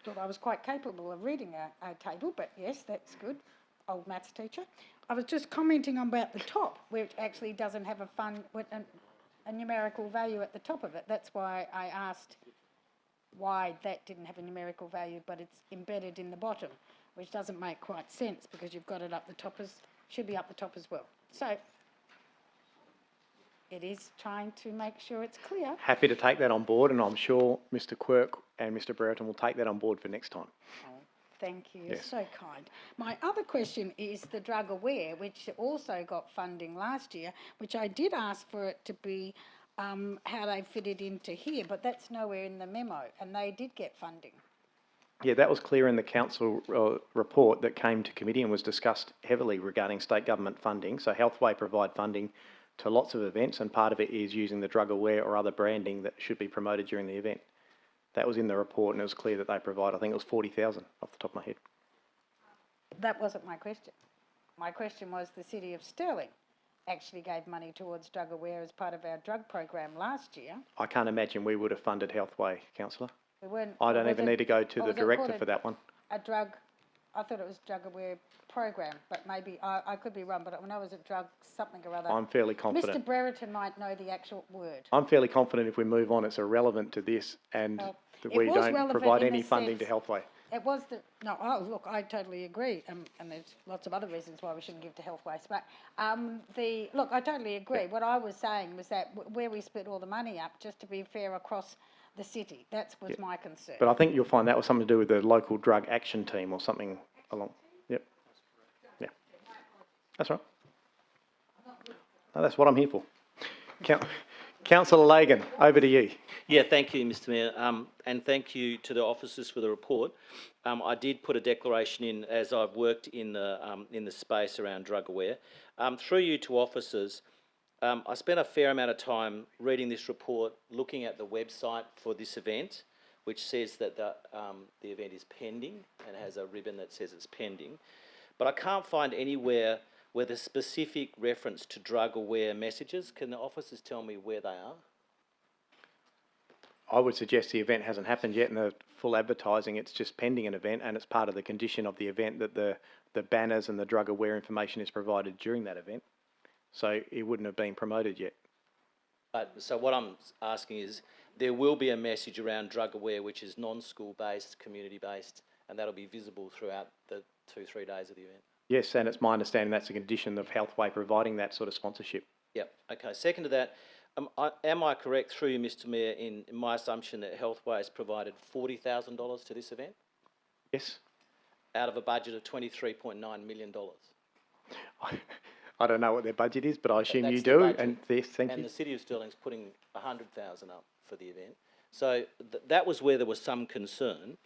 thought I was quite capable of reading a table, but yes, that's good. old maths teacher. I was just commenting on about the top, which actually doesn't have a fund with a numerical value at the top of it. That's why I asked why that didn't have a numerical value, but it's embedded in the bottom, which doesn't make quite sense because you've got it up the top should be up the top as well. So it is trying to make sure it's clear. Happy to take that on board, and I'm sure Mr Quirk and Mr Brereton will take that on board for next time. Thank you, Yes. you're so kind. My other question is the Drug Aware, which also got funding last year, which I did ask for it to be how they fit it into here, but that's nowhere in the memo, and they did get funding. Yeah, that was clear in the council report that came to committee and was discussed heavily regarding state government funding. So Healthway provide funding to lots of events, and part of it is using the Drug Aware or other branding that should be promoted during the event. That was in the report, and it was clear that they provide, I think it was 40,000 off the top of my head. That wasn't my question. My question was the City of Stirling actually gave money towards Drug Aware as part of our drug program last year. I can't imagine we would have funded Healthway, councillor. We weren't. I don't even need to go to the director for that one. I thought it was Drug Aware program, but maybe I could be wrong, but I know it was a drug something or other. I'm fairly confident. Mr Brereton might know the actual word. I'm fairly confident if we move on, it's irrelevant to this, and that we don't provide any funding to Healthway. It was look, I totally agree, and there's lots of other reasons why we shouldn't give to Healthways, but look, I totally agree. Yeah. What I was saying was that where we split all the money up, just to be fair across the city, that was my concern. But I think you'll find that was something to do with the local drug action team or something along. Yep. Yeah. That's right. No, that's what I'm here for. Councillor Lagan, over to you. Yeah, thank you, Mr Mayor, and thank you to the officers for the report. I did put a declaration in as I've worked in the space around Drug Aware. Through you to officers, I spent a fair amount of time reading this report, looking at the website for this event, which says that the event is pending and has a ribbon that says it's pending. But I can't find anywhere where there's specific reference to Drug Aware messages. Can the officers tell me where they are? I would suggest the event hasn't happened yet and the full advertising, it's just pending an event, and it's part of the condition of the event that the banners and the Drug Aware information is provided during that event. So it wouldn't have been promoted yet. But so what I'm asking is, there will be a message around Drug Aware which is non-school based, community based, and that'll be visible throughout the 2-3 days of the event. Yes, and it's my understanding that's a condition of Healthway providing that sort of sponsorship. Yep. Okay. Second to that, am I correct through you, Mr Mayor, in my assumption that Healthway has provided $40,000 to this event? Yes. Out of a budget of $23.9 million. I don't know what their budget is, but I assume you do. Budget. And yes, thank you. And the City of Stirling's putting $100,000 up for the event. So that was where there was some concern.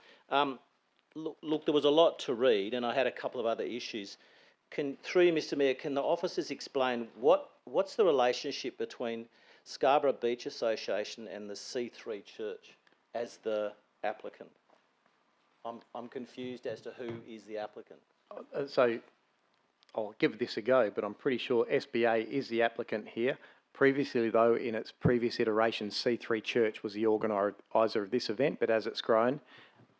Look, there was a lot to read, and I had a couple of other issues. Through you, Mr Mayor, can the officers explain what's the relationship between Scarborough Beach Association and the C3 Church as the applicant? I'm confused as to who is the applicant. So I'll give this a go, but I'm pretty sure SBA is the applicant here. Previously, though, in its previous iteration, C3 Church was the organiser of this event, but as it's grown,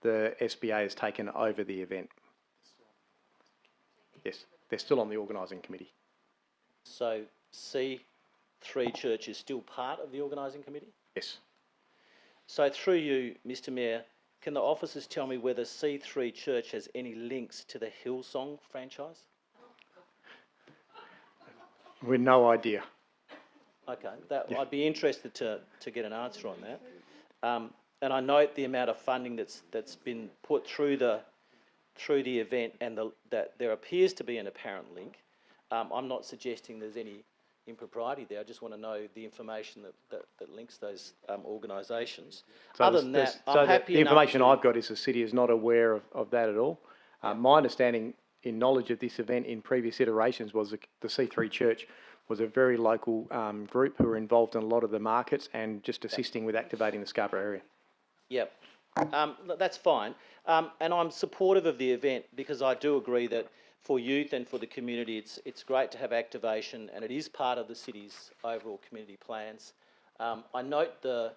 the SBA has taken over the event. Yes, they're still on the organising committee. So C3 Church is still part of the organising committee? Yes. So through you, Mr Mayor, can the officers tell me whether C3 Church has any links to the Hillsong franchise? We've no idea. Okay, I'd be interested to get an answer on that. And I note the amount of funding that's been put through the event, and that there appears to be an apparent link. I'm not suggesting there's any impropriety there. I just want to know the information that links those organisations. So other than that, so I'm happy the information enough I've got is the city is not aware of that at all. My understanding in knowledge of this event in previous iterations was the C3 Church was a very local group who were involved in a lot of the markets and just assisting with activating the Scarborough area. Yep, that's fine. And I'm supportive of the event because I do agree that for youth and for the community, it's great to have activation, and it is part of the city's overall community plans. I note the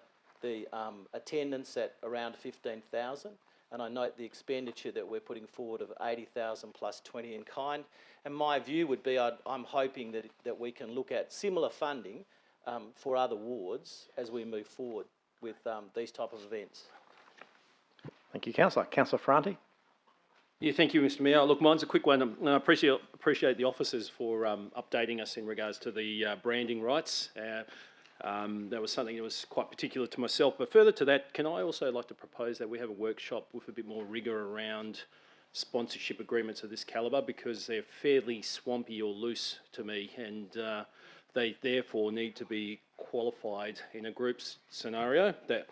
attendance at around 15,000. and I note the expenditure that we're putting forward of 80,000 plus 20 in kind. And my view would be I'm hoping that we can look at similar funding for other wards as we move forward with these type of events. Thank you, Councillor. Councillor Ferranti. Yeah, thank you, Mr Mayor. Look, mine's a quick one. I appreciate the officers for updating us in regards to the branding rights. That was something that was quite particular to myself. But further to that, can I also like to propose that we have a workshop with a bit more rigour around sponsorship agreements of this calibre, because they're fairly swampy or loose to me, and they therefore need to be qualified in a group scenario, that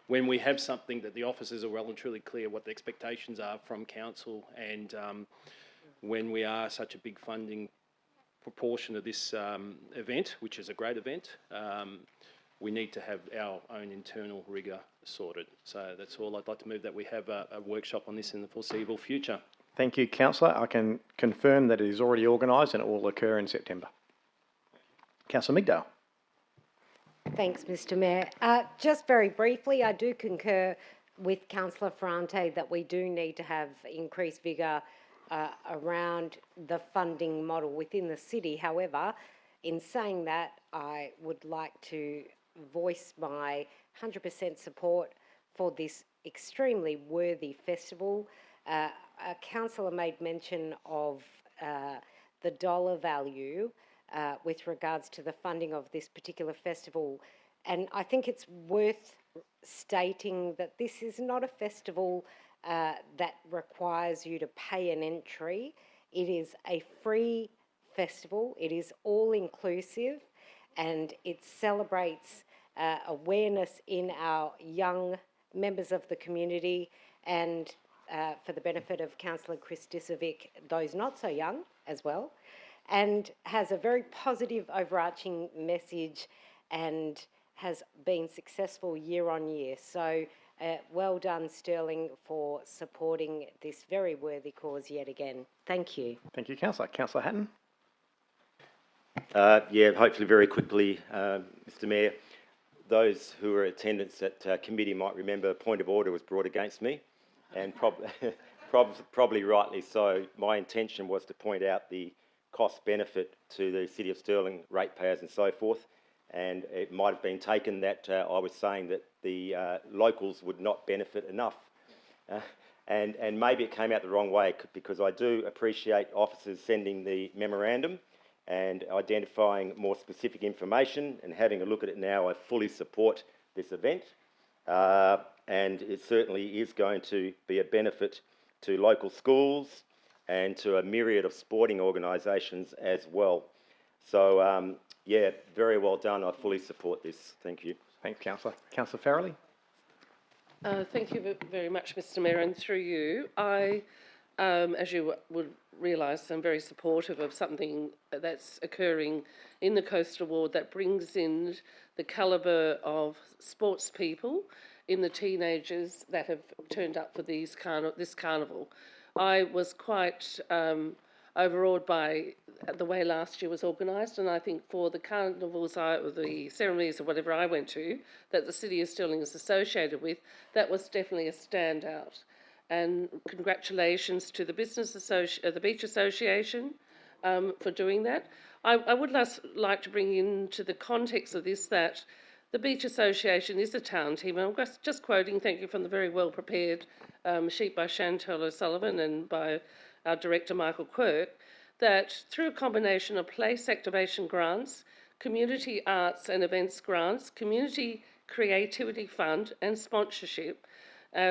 when we have something that the officers are well and truly clear what the expectations are from council, and when we are such a big funding proportion of this event, which is a great event, we need to have our own internal rigour sorted. So that's all. I'd like to move that we have a workshop on this in the foreseeable future. Thank you, Councillor. I can confirm that it is already organised and it will occur in September. Councillor Migdale. Thanks, Mr Mayor. Just very briefly, I do concur with Councillor Ferrante that we do need to have increased vigour around the funding model within the city. However, in saying that, I would like to voice my 100% support for this extremely worthy festival. A councillor made mention of the dollar value with regards to the funding of this particular festival. And I think it's worth stating that this is not a festival that requires you to pay an entry. It is a free festival. It is all inclusive, and it celebrates awareness in our young members of the community, and for the benefit of Councillor Chris Disovic, those not so young as well, and has a very positive overarching message and has been successful year on year. So well done, Stirling, for supporting this very worthy cause yet again. Thank you. Thank you, Councillor. Councillor Hatton. Yeah, hopefully very quickly, Mr Mayor. Those who were in attendance at committee might remember a point of order was brought against me, and probably rightly so. My intention was to point out the cost benefit to the City of Stirling, ratepayers and so forth, and it might have been taken that I was saying that the locals would not benefit enough. And maybe it came out the wrong way, because I do appreciate officers sending the memorandum and identifying more specific information, and having a look at it now, I fully support this event. And it certainly is going to be a benefit to local schools and to a myriad of sporting organisations as well. So, yeah, very well done. I fully support this. Thank you. Thanks, Councillor. Councillor Farrelly. Thank you very much, Mr Mayor, and through you, I, as you would realise, I'm very supportive of something that's occurring in the Coastal Ward that brings in the calibre of sports people in the teenagers that have turned up for this carnival. I was quite overawed by the way last year was organised, and I think for the carnivals, or the ceremonies or whatever I went to, that the City of Stirling is associated with, that was definitely a standout. And congratulations to the the Beach Association for doing that. I would like to bring into the context of this that the Beach Association is a town team. I'm just quoting, thank you, from the very well prepared sheet by Chantal O'Sullivan and by our Director Michael Quirk, that through a combination of place activation grants, community arts and events grants, community creativity fund and sponsorship,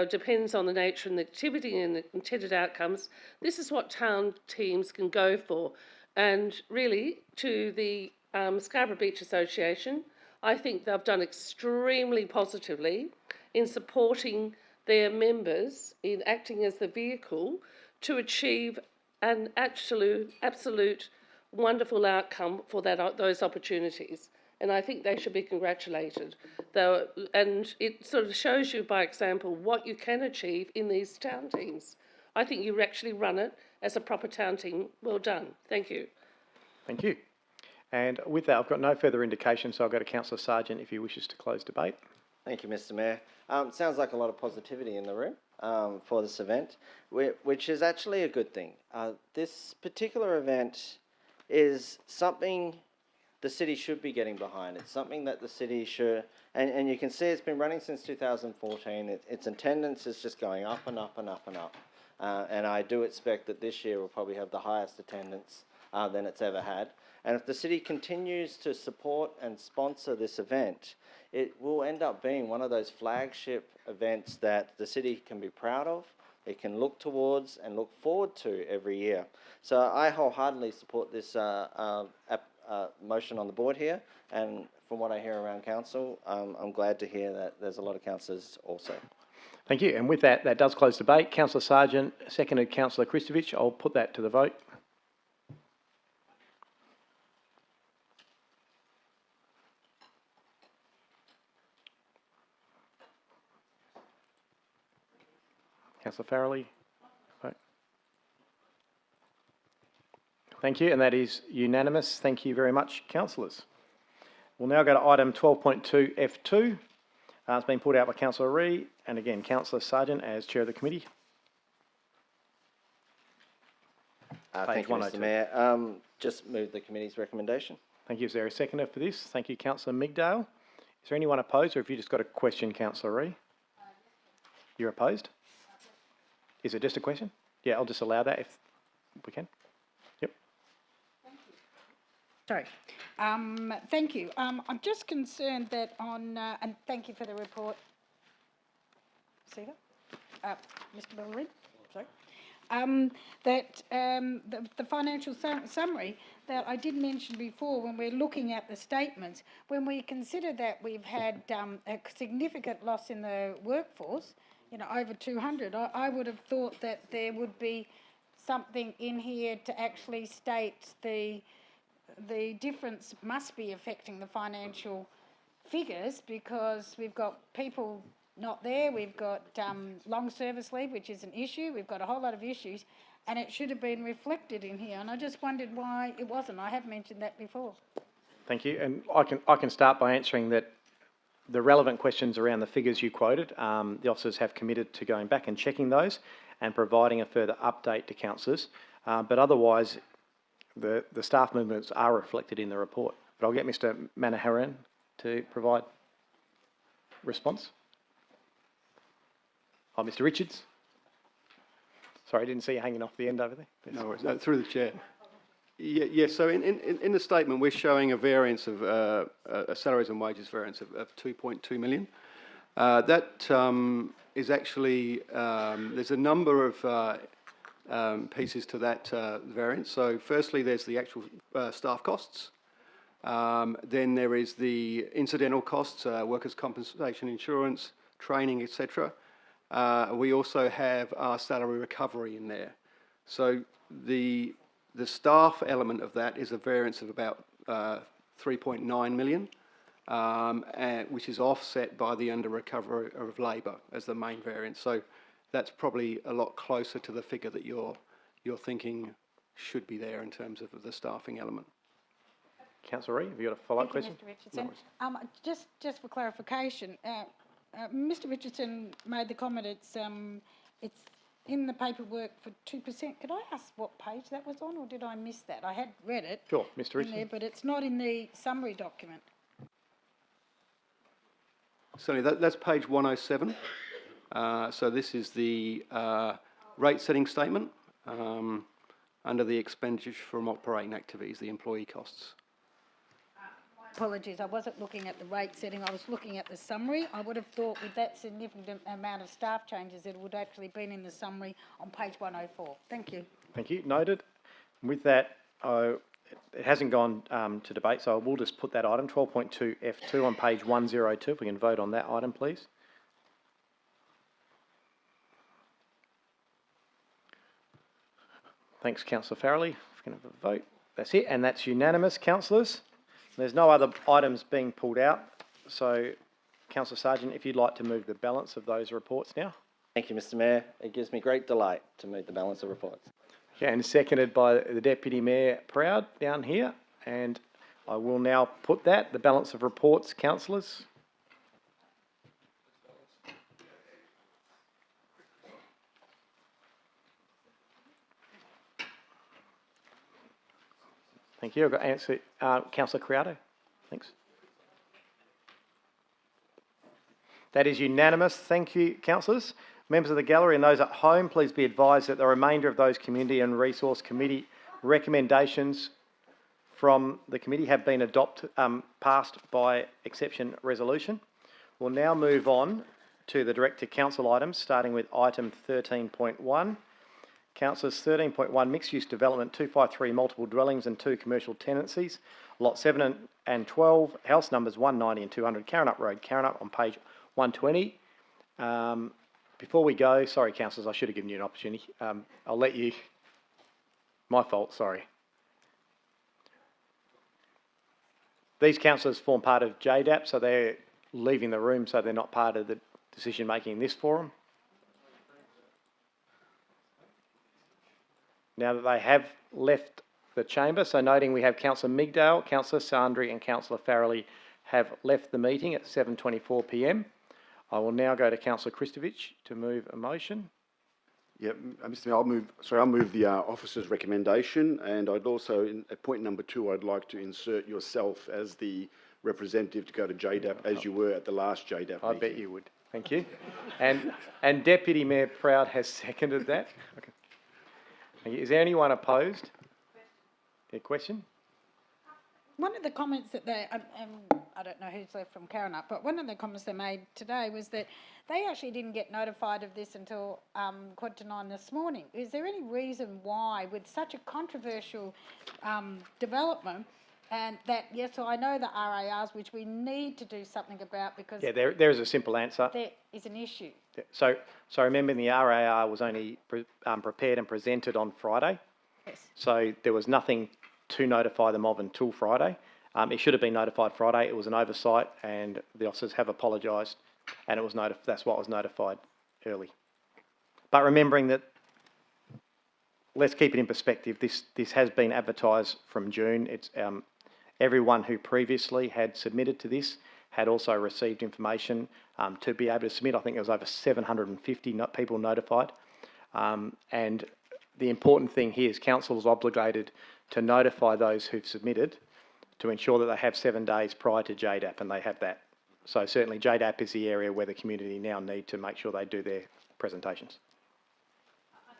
depends on the nature and the activity and the intended outcomes. This is what town teams can go for. And really, to the Scarborough Beach Association, I think they've done extremely positively in supporting their members in acting as the vehicle to achieve an absolute wonderful outcome for those opportunities. And I think they should be congratulated. And it sort of shows you by example what you can achieve in these town teams. I think you actually run it as a proper town team. Well done. Thank you. Thank you. And with that, I've got no further indication, so I'll go to Councillor Sargent if he wishes to close debate. Thank you, Mr Mayor. Sounds like a lot of positivity in the room. for this event, which is actually a good thing. This particular event is something the city should be getting behind. It's something that the city should, and you can see it's been running since 2014. Its attendance is just going up and up and up and up. And I do expect that this year will probably have the highest attendance than it's ever had. And if the city continues to support and sponsor this event, it will end up being one of those flagship events that the city can be proud of, it can look towards and look forward to every year. So I wholeheartedly support this motion on the board here, and from what I hear around council, I'm glad to hear that there's a lot of councillors also. Thank you. And with that, that does close debate. Councillor Sargent, seconded Councillor Kristovich. I'll put that to the vote. Councillor Farrelly. Vote. Thank you, and that is unanimous. Thank you very much, councillors. We'll now go to item 12.2 F2. It's been put out by Councillor Ree, and again, Councillor Sargent as Chair of the Committee. Thank you, Mr. Mayor. Just move the committee's recommendation. Thank you. Is there a seconder for this? Thank you, Councillor Migdale. Is there anyone opposed, or have you just got a question, Councillor Ree? You're opposed? Is it just a question? Yeah, I'll just allow that if we can. Yep. Sorry. Thank you. I'm just concerned that on, and thank you for the report, Seaver, Mr. Bellerin, sorry, the financial summary that I did mention before when we're looking at the statements, when we consider that we've had a significant loss in the workforce, you know, over 200, I would have thought that there would be something in here to actually state the difference must be affecting the financial figures, because we've got people not there, we've got long service leave, which is an issue, we've got a whole lot of issues, and it should have been reflected in here, and I just wondered why it wasn't. I have mentioned that before. Thank you, and I can start by answering that. The relevant questions around the figures you quoted, the officers have committed to going back and checking those and providing a further update to councillors, but otherwise the staff movements are reflected in the report. But I'll get Mr Manoharan to provide response. Oh, Mr Richards. Sorry, I didn't see you hanging off the end over there. No worries. Through the chair. Yes, so in the statement we're showing a variance of a salaries and wages variance of 2.2 million. That is actually, there's a number of pieces to that variance. So firstly, there's the actual staff costs. Then there is the incidental costs, workers' compensation insurance, training, etc. We also have our salary recovery in there. So the staff element of that is a variance of about 3.9 million, which is offset by the under recovery of labour as the main variance. So that's probably a lot closer to the figure that you're thinking should be there in terms of the staffing element. Councillor Ree, have you got a follow-up question? Mr Richardson. No, just for clarification, Mr Richardson made the comment it's in the paperwork for 2%. Could I ask what page that was on, or did I miss that? I had read it. Sure, Mr Richardson. There, but it's not in the summary document. Certainly, that's page 107. So this is the rate setting statement under the expenditure from operating activities, the employee costs. Apologies, I wasn't looking at the rate setting, I was looking at the summary. I would have thought with that significant amount of staff changes, it would actually been in the summary on page 104. Thank you. Thank you. Noted. With that, it hasn't gone to debate, so I will just put that item, 12.2 F2 on page 102. If we can vote on that item, please. Thanks, Councillor Farrelly. If we can have a vote. That's it, and that's unanimous, councillors. There's no other items being pulled out, so Councillor Sargent, if you'd like to move the balance of those reports now. Thank you, Mr Mayor. It gives me great delight to move the balance of reports. Okay, and seconded by the Deputy Mayor Proud down here, and I will now put that, the balance of reports, councillors. Thank you. I've got answer, Councillor Criado. Thanks. That is unanimous. Thank you, councillors. Members of the gallery and those at home, please be advised that the remainder of those Community and Resource Committee recommendations from the committee have been passed by exception resolution. We'll now move on to the direct to council items, starting with item 13.1. Councillors, 13.1 mixed-use development, 253 multiple dwellings and 2 commercial tenancies, lot 7 and 12, house numbers 190 and 200, Carrinup Road, Carrinup, on page 120. Before we go, sorry, councillors, I should have given you an opportunity. I'll let you. My fault, sorry. These councillors form part of JDAP, so they're leaving the room, so they're not part of the decision making in this forum. Now that they have left the chamber, so noting we have Councillor Migdale, Councillor Sandri and Councillor Farrelly have left the meeting at 7:24 p.m. I will now go to Councillor Kristovich to move a motion. Yeah, Mr. Mayor, I'll move the officer's recommendation, and I'd also, at point number 2, I'd like to insert yourself as the representative to go to JDAP, as you were at the last JDAP I meeting. bet you would. Thank you. And Deputy Mayor Proud has seconded that. Okay. Is there anyone opposed? A question? One of the comments that they, I don't know who's left from Carrinup, but one of the comments they made today was that they actually didn't get notified of this until 9:15 this morning. Is there any reason why, with such a controversial development, and that, yes, so I know the RARs, which we need to do something about because... Yeah, there is a simple answer. There is an issue. So remember, the RAR was only prepared and presented on Friday. Yes. So there was nothing to notify them of until Friday. It should have been notified Friday. It was an oversight, and the officers have apologised, and it was that's what was notified early. But remembering that, let's keep it in perspective. This has been advertised from June. It's everyone who previously had submitted to this had also received information to be able to submit. I think there was over 750 people notified, and the important thing here is council is obligated to notify those who've submitted to ensure that they have 7 days prior to JDAP, and they have that. So certainly JDAP is the area where the community now need to make sure they do their presentations.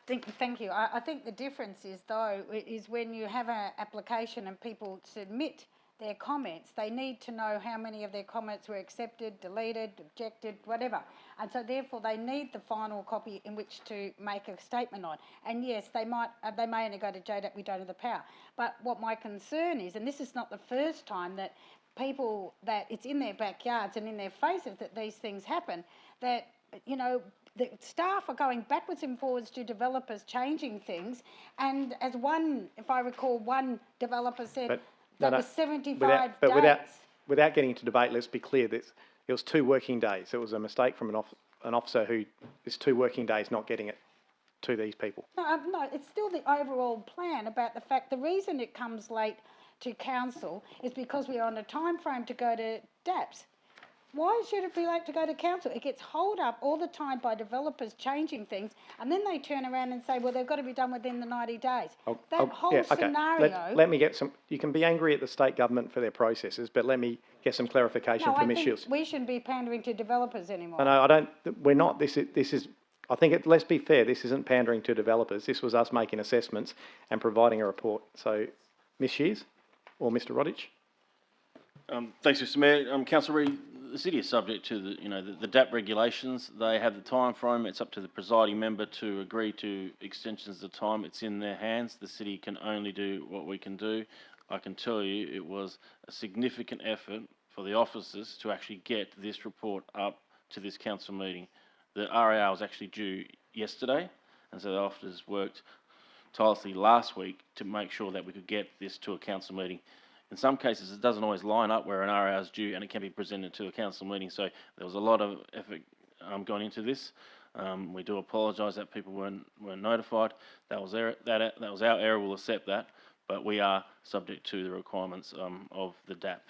Thank you. I think the difference is, though, is when you have an application and people submit their comments, they need to know how many of their comments were accepted, deleted, objected, whatever. And so therefore they need the final copy in which to make a statement on. And yes, they may only go to JDAP, we don't have the power. But what my concern is, and this is not the first time that people, that it's in their backyards and in their faces that these things happen, that, you know, the staff are going backwards and forwards to developers changing things. And as one, if I recall, one developer said, was 75 days. Without getting into debate, let's be clear that it was 2 working days. It was a mistake from an officer who is 2 working days not getting it to these people. No, it's still the overall plan about the fact the reason it comes late to council is because we are on a time frame to go to DAPS. Why should it be late to go to council? It gets held up all the time by developers changing things, and then they turn around and say, well, they've got to be done within the 90 days. Scenario... Let me get some... You can be angry at the state government for their processes, but let me get some clarification from Ms Shields. We shouldn't be pandering to developers anymore. No, I don't... We're not. This is... I think, let's be fair, this isn't pandering to developers. This was us making assessments and providing a report. So, Ms Shears or Mr Rodich? Thanks, Mr Mayor. Councillor Reid, the city is subject to the DAP regulations. They have the time frame. It's up to the presiding member to agree to extensions of time. It's in their hands. The city can only do what we can do. I can tell you it was a significant effort for the officers to actually get this report up to this council meeting. The RAR was actually due yesterday, and so the officers worked tirelessly last week to make sure that we could get this to a council meeting. In some cases, it doesn't always line up where an RAR is due and it can be presented to a council meeting. So there was a lot of effort going into this. We do apologise that people weren't notified. That was our error. We'll accept that, but we are subject to the requirements of the DAP.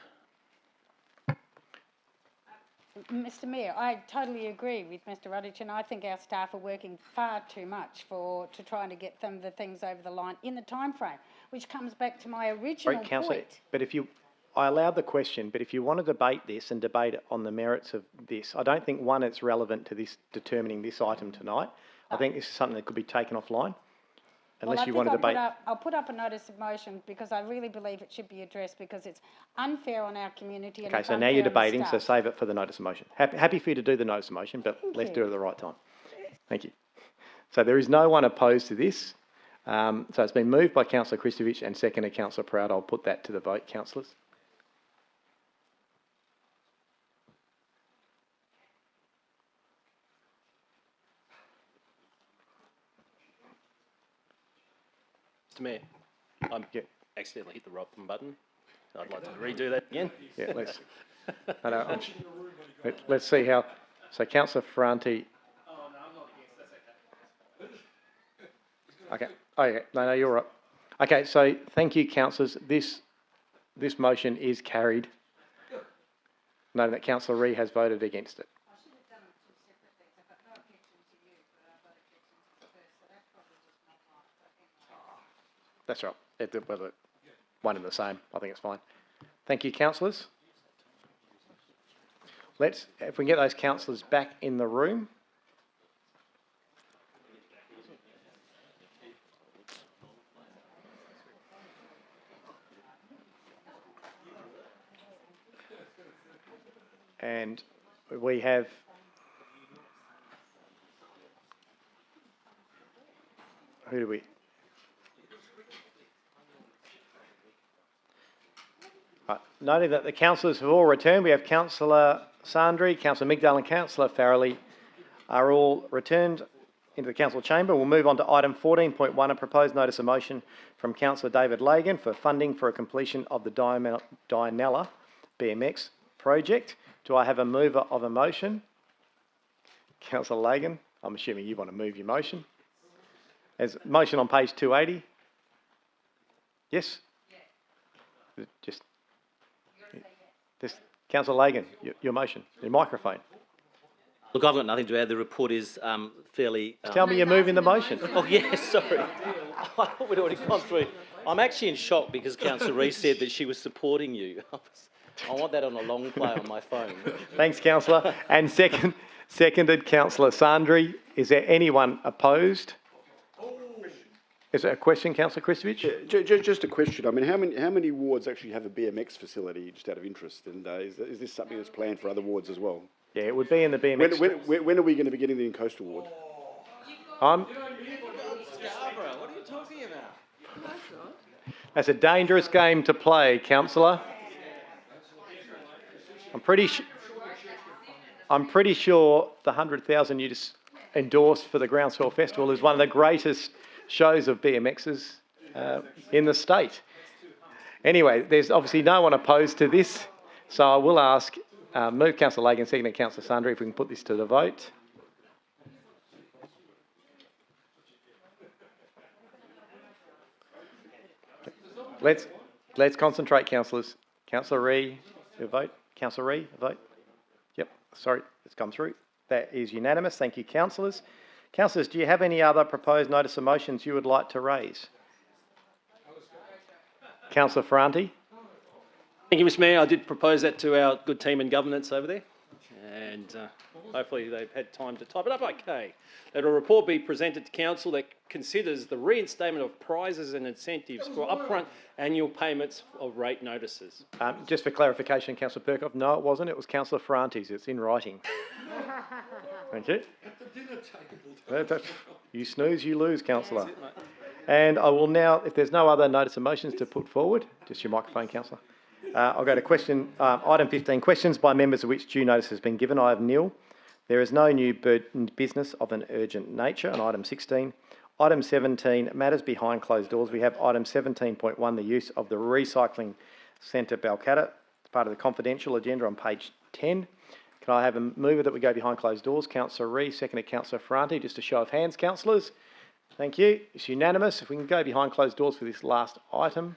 Mr Mayor, I totally agree with Mr Ruddick, and I think our staff are working far too much to trying to get the things over the line in the time frame, which comes back to my original Right, Councillor, point. but I allowed the question, but if you want to debate this and debate it on the merits of this, I don't think, one, it's relevant to this, determining this item tonight. I think this is something that could be taken offline, unless you want to debate. I'll put up a notice of motion because I really believe it should be addressed because it's unfair on our community. And Okay, so now you're debating, so save it for the notice of motion. Happy for you to do the notice of motion, but let's do it at the right time. Thank you. So there is no one opposed to this. So it's been moved by Councillor Kristovich and seconded Councillor Proud. I'll put that to the vote, councillors. Mr Mayor, I accidentally hit the wrong button. I'd like to redo that again. Yeah, let's see how. So Councillor Ferranti. Okay. Oh yeah. No, you're right. Okay. So thank you, councillors. This motion is carried. Noting that Councillor Ree has voted against it. That's right. One and the same. I think it's fine. Thank you, councillors. If we can get those councillors back in the room. And we have who do we? Noting that the councillors have all returned, we have Councillor Sandri, Councillor Migdal and Councillor Farrelly are all returned into the council chamber. We'll move on to item 14.1, a proposed notice of motion from Councillor David Lagan for funding for a completion of the Dianella BMX project. Do I have a mover of a motion? Councillor Lagan, I'm assuming you want to move your motion. There's a motion on page 280. Yes? Just Councillor Lagan, your motion, your microphone. Look, I've got nothing to add. The report is fairly... Tell me you're moving the motion. Oh, yes, sorry. I thought we'd already gone through. I'm actually in shock because Councillor Rees said that she was supporting you. I want that on a long play on my phone. Thanks, councillor. And seconded Councillor Sandri. Is there anyone opposed? Is it a question, Councillor Kristovich? Yeah, just a question. I mean, how many wards actually have a BMX facility, just out of interest? And is this something that's planned for other wards as well? Yeah, it would be in the BMX. When are we going to be getting the coastal ward? Scarborough, what are you talking about? That's a dangerous game to play, councillor. I'm pretty sure the 100,000 you just endorsed for the Groundswell Festival is one of the greatest shows of BMXs in the state. Anyway, there's obviously no one opposed to this, so I will ask, move Councillor Lagan, second Councillor Sandri, if we can put this to the vote. Let's concentrate, councillors. Councillor Ree, your vote. Councillor Ree, a vote. Yep, sorry, it's come through. That is unanimous. Thank you, councillors. Councillors, do you have any other proposed notice of motions you would like to raise? Councillor Ferranti. Thank you, Mr Mayor. I did propose that to our good team in governance over there, and hopefully they've had time to type it up okay. That a report be presented to council that considers the reinstatement of prizes and incentives for upfront annual payments of rate notices. Just for clarification, Councillor Perkoff, no it wasn't, it was Councillor Ferranti's, it's in writing. Thank you. You snooze, you lose, councillor. And I will now, if there's no other notice of motions to put forward, just your microphone, councillor. I'll go to question, item 15, questions by members of which due notice has been given. I have nil. There is no new business of an urgent nature on item 16. Item 17, matters behind closed doors. We have item 17.1, the use of the recycling centre Balcatta. It's part of the confidential agenda on page 10. Can I have a mover that we go behind closed doors? Councillor Ree, seconded Councillor Ferranti. Just a show of hands, councillors. Thank you. It's unanimous. If we can go behind closed doors for this last item.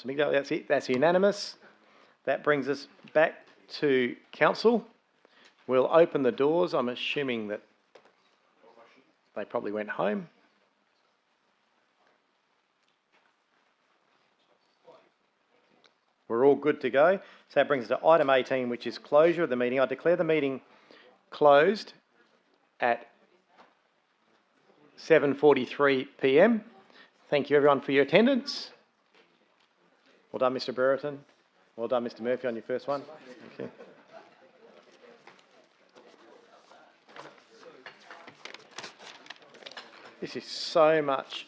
That's it. That's unanimous. That brings us back to council. We'll open the doors. I'm assuming that they probably went home. We're all good to go. So that brings us to item 18, which is closure of the meeting. I declare the meeting closed at 7:43 p.m. Thank you everyone for your attendance. Well done, Mr. Brereton. Well done, Mr. Murphy, on your first one. Thank you. This is so much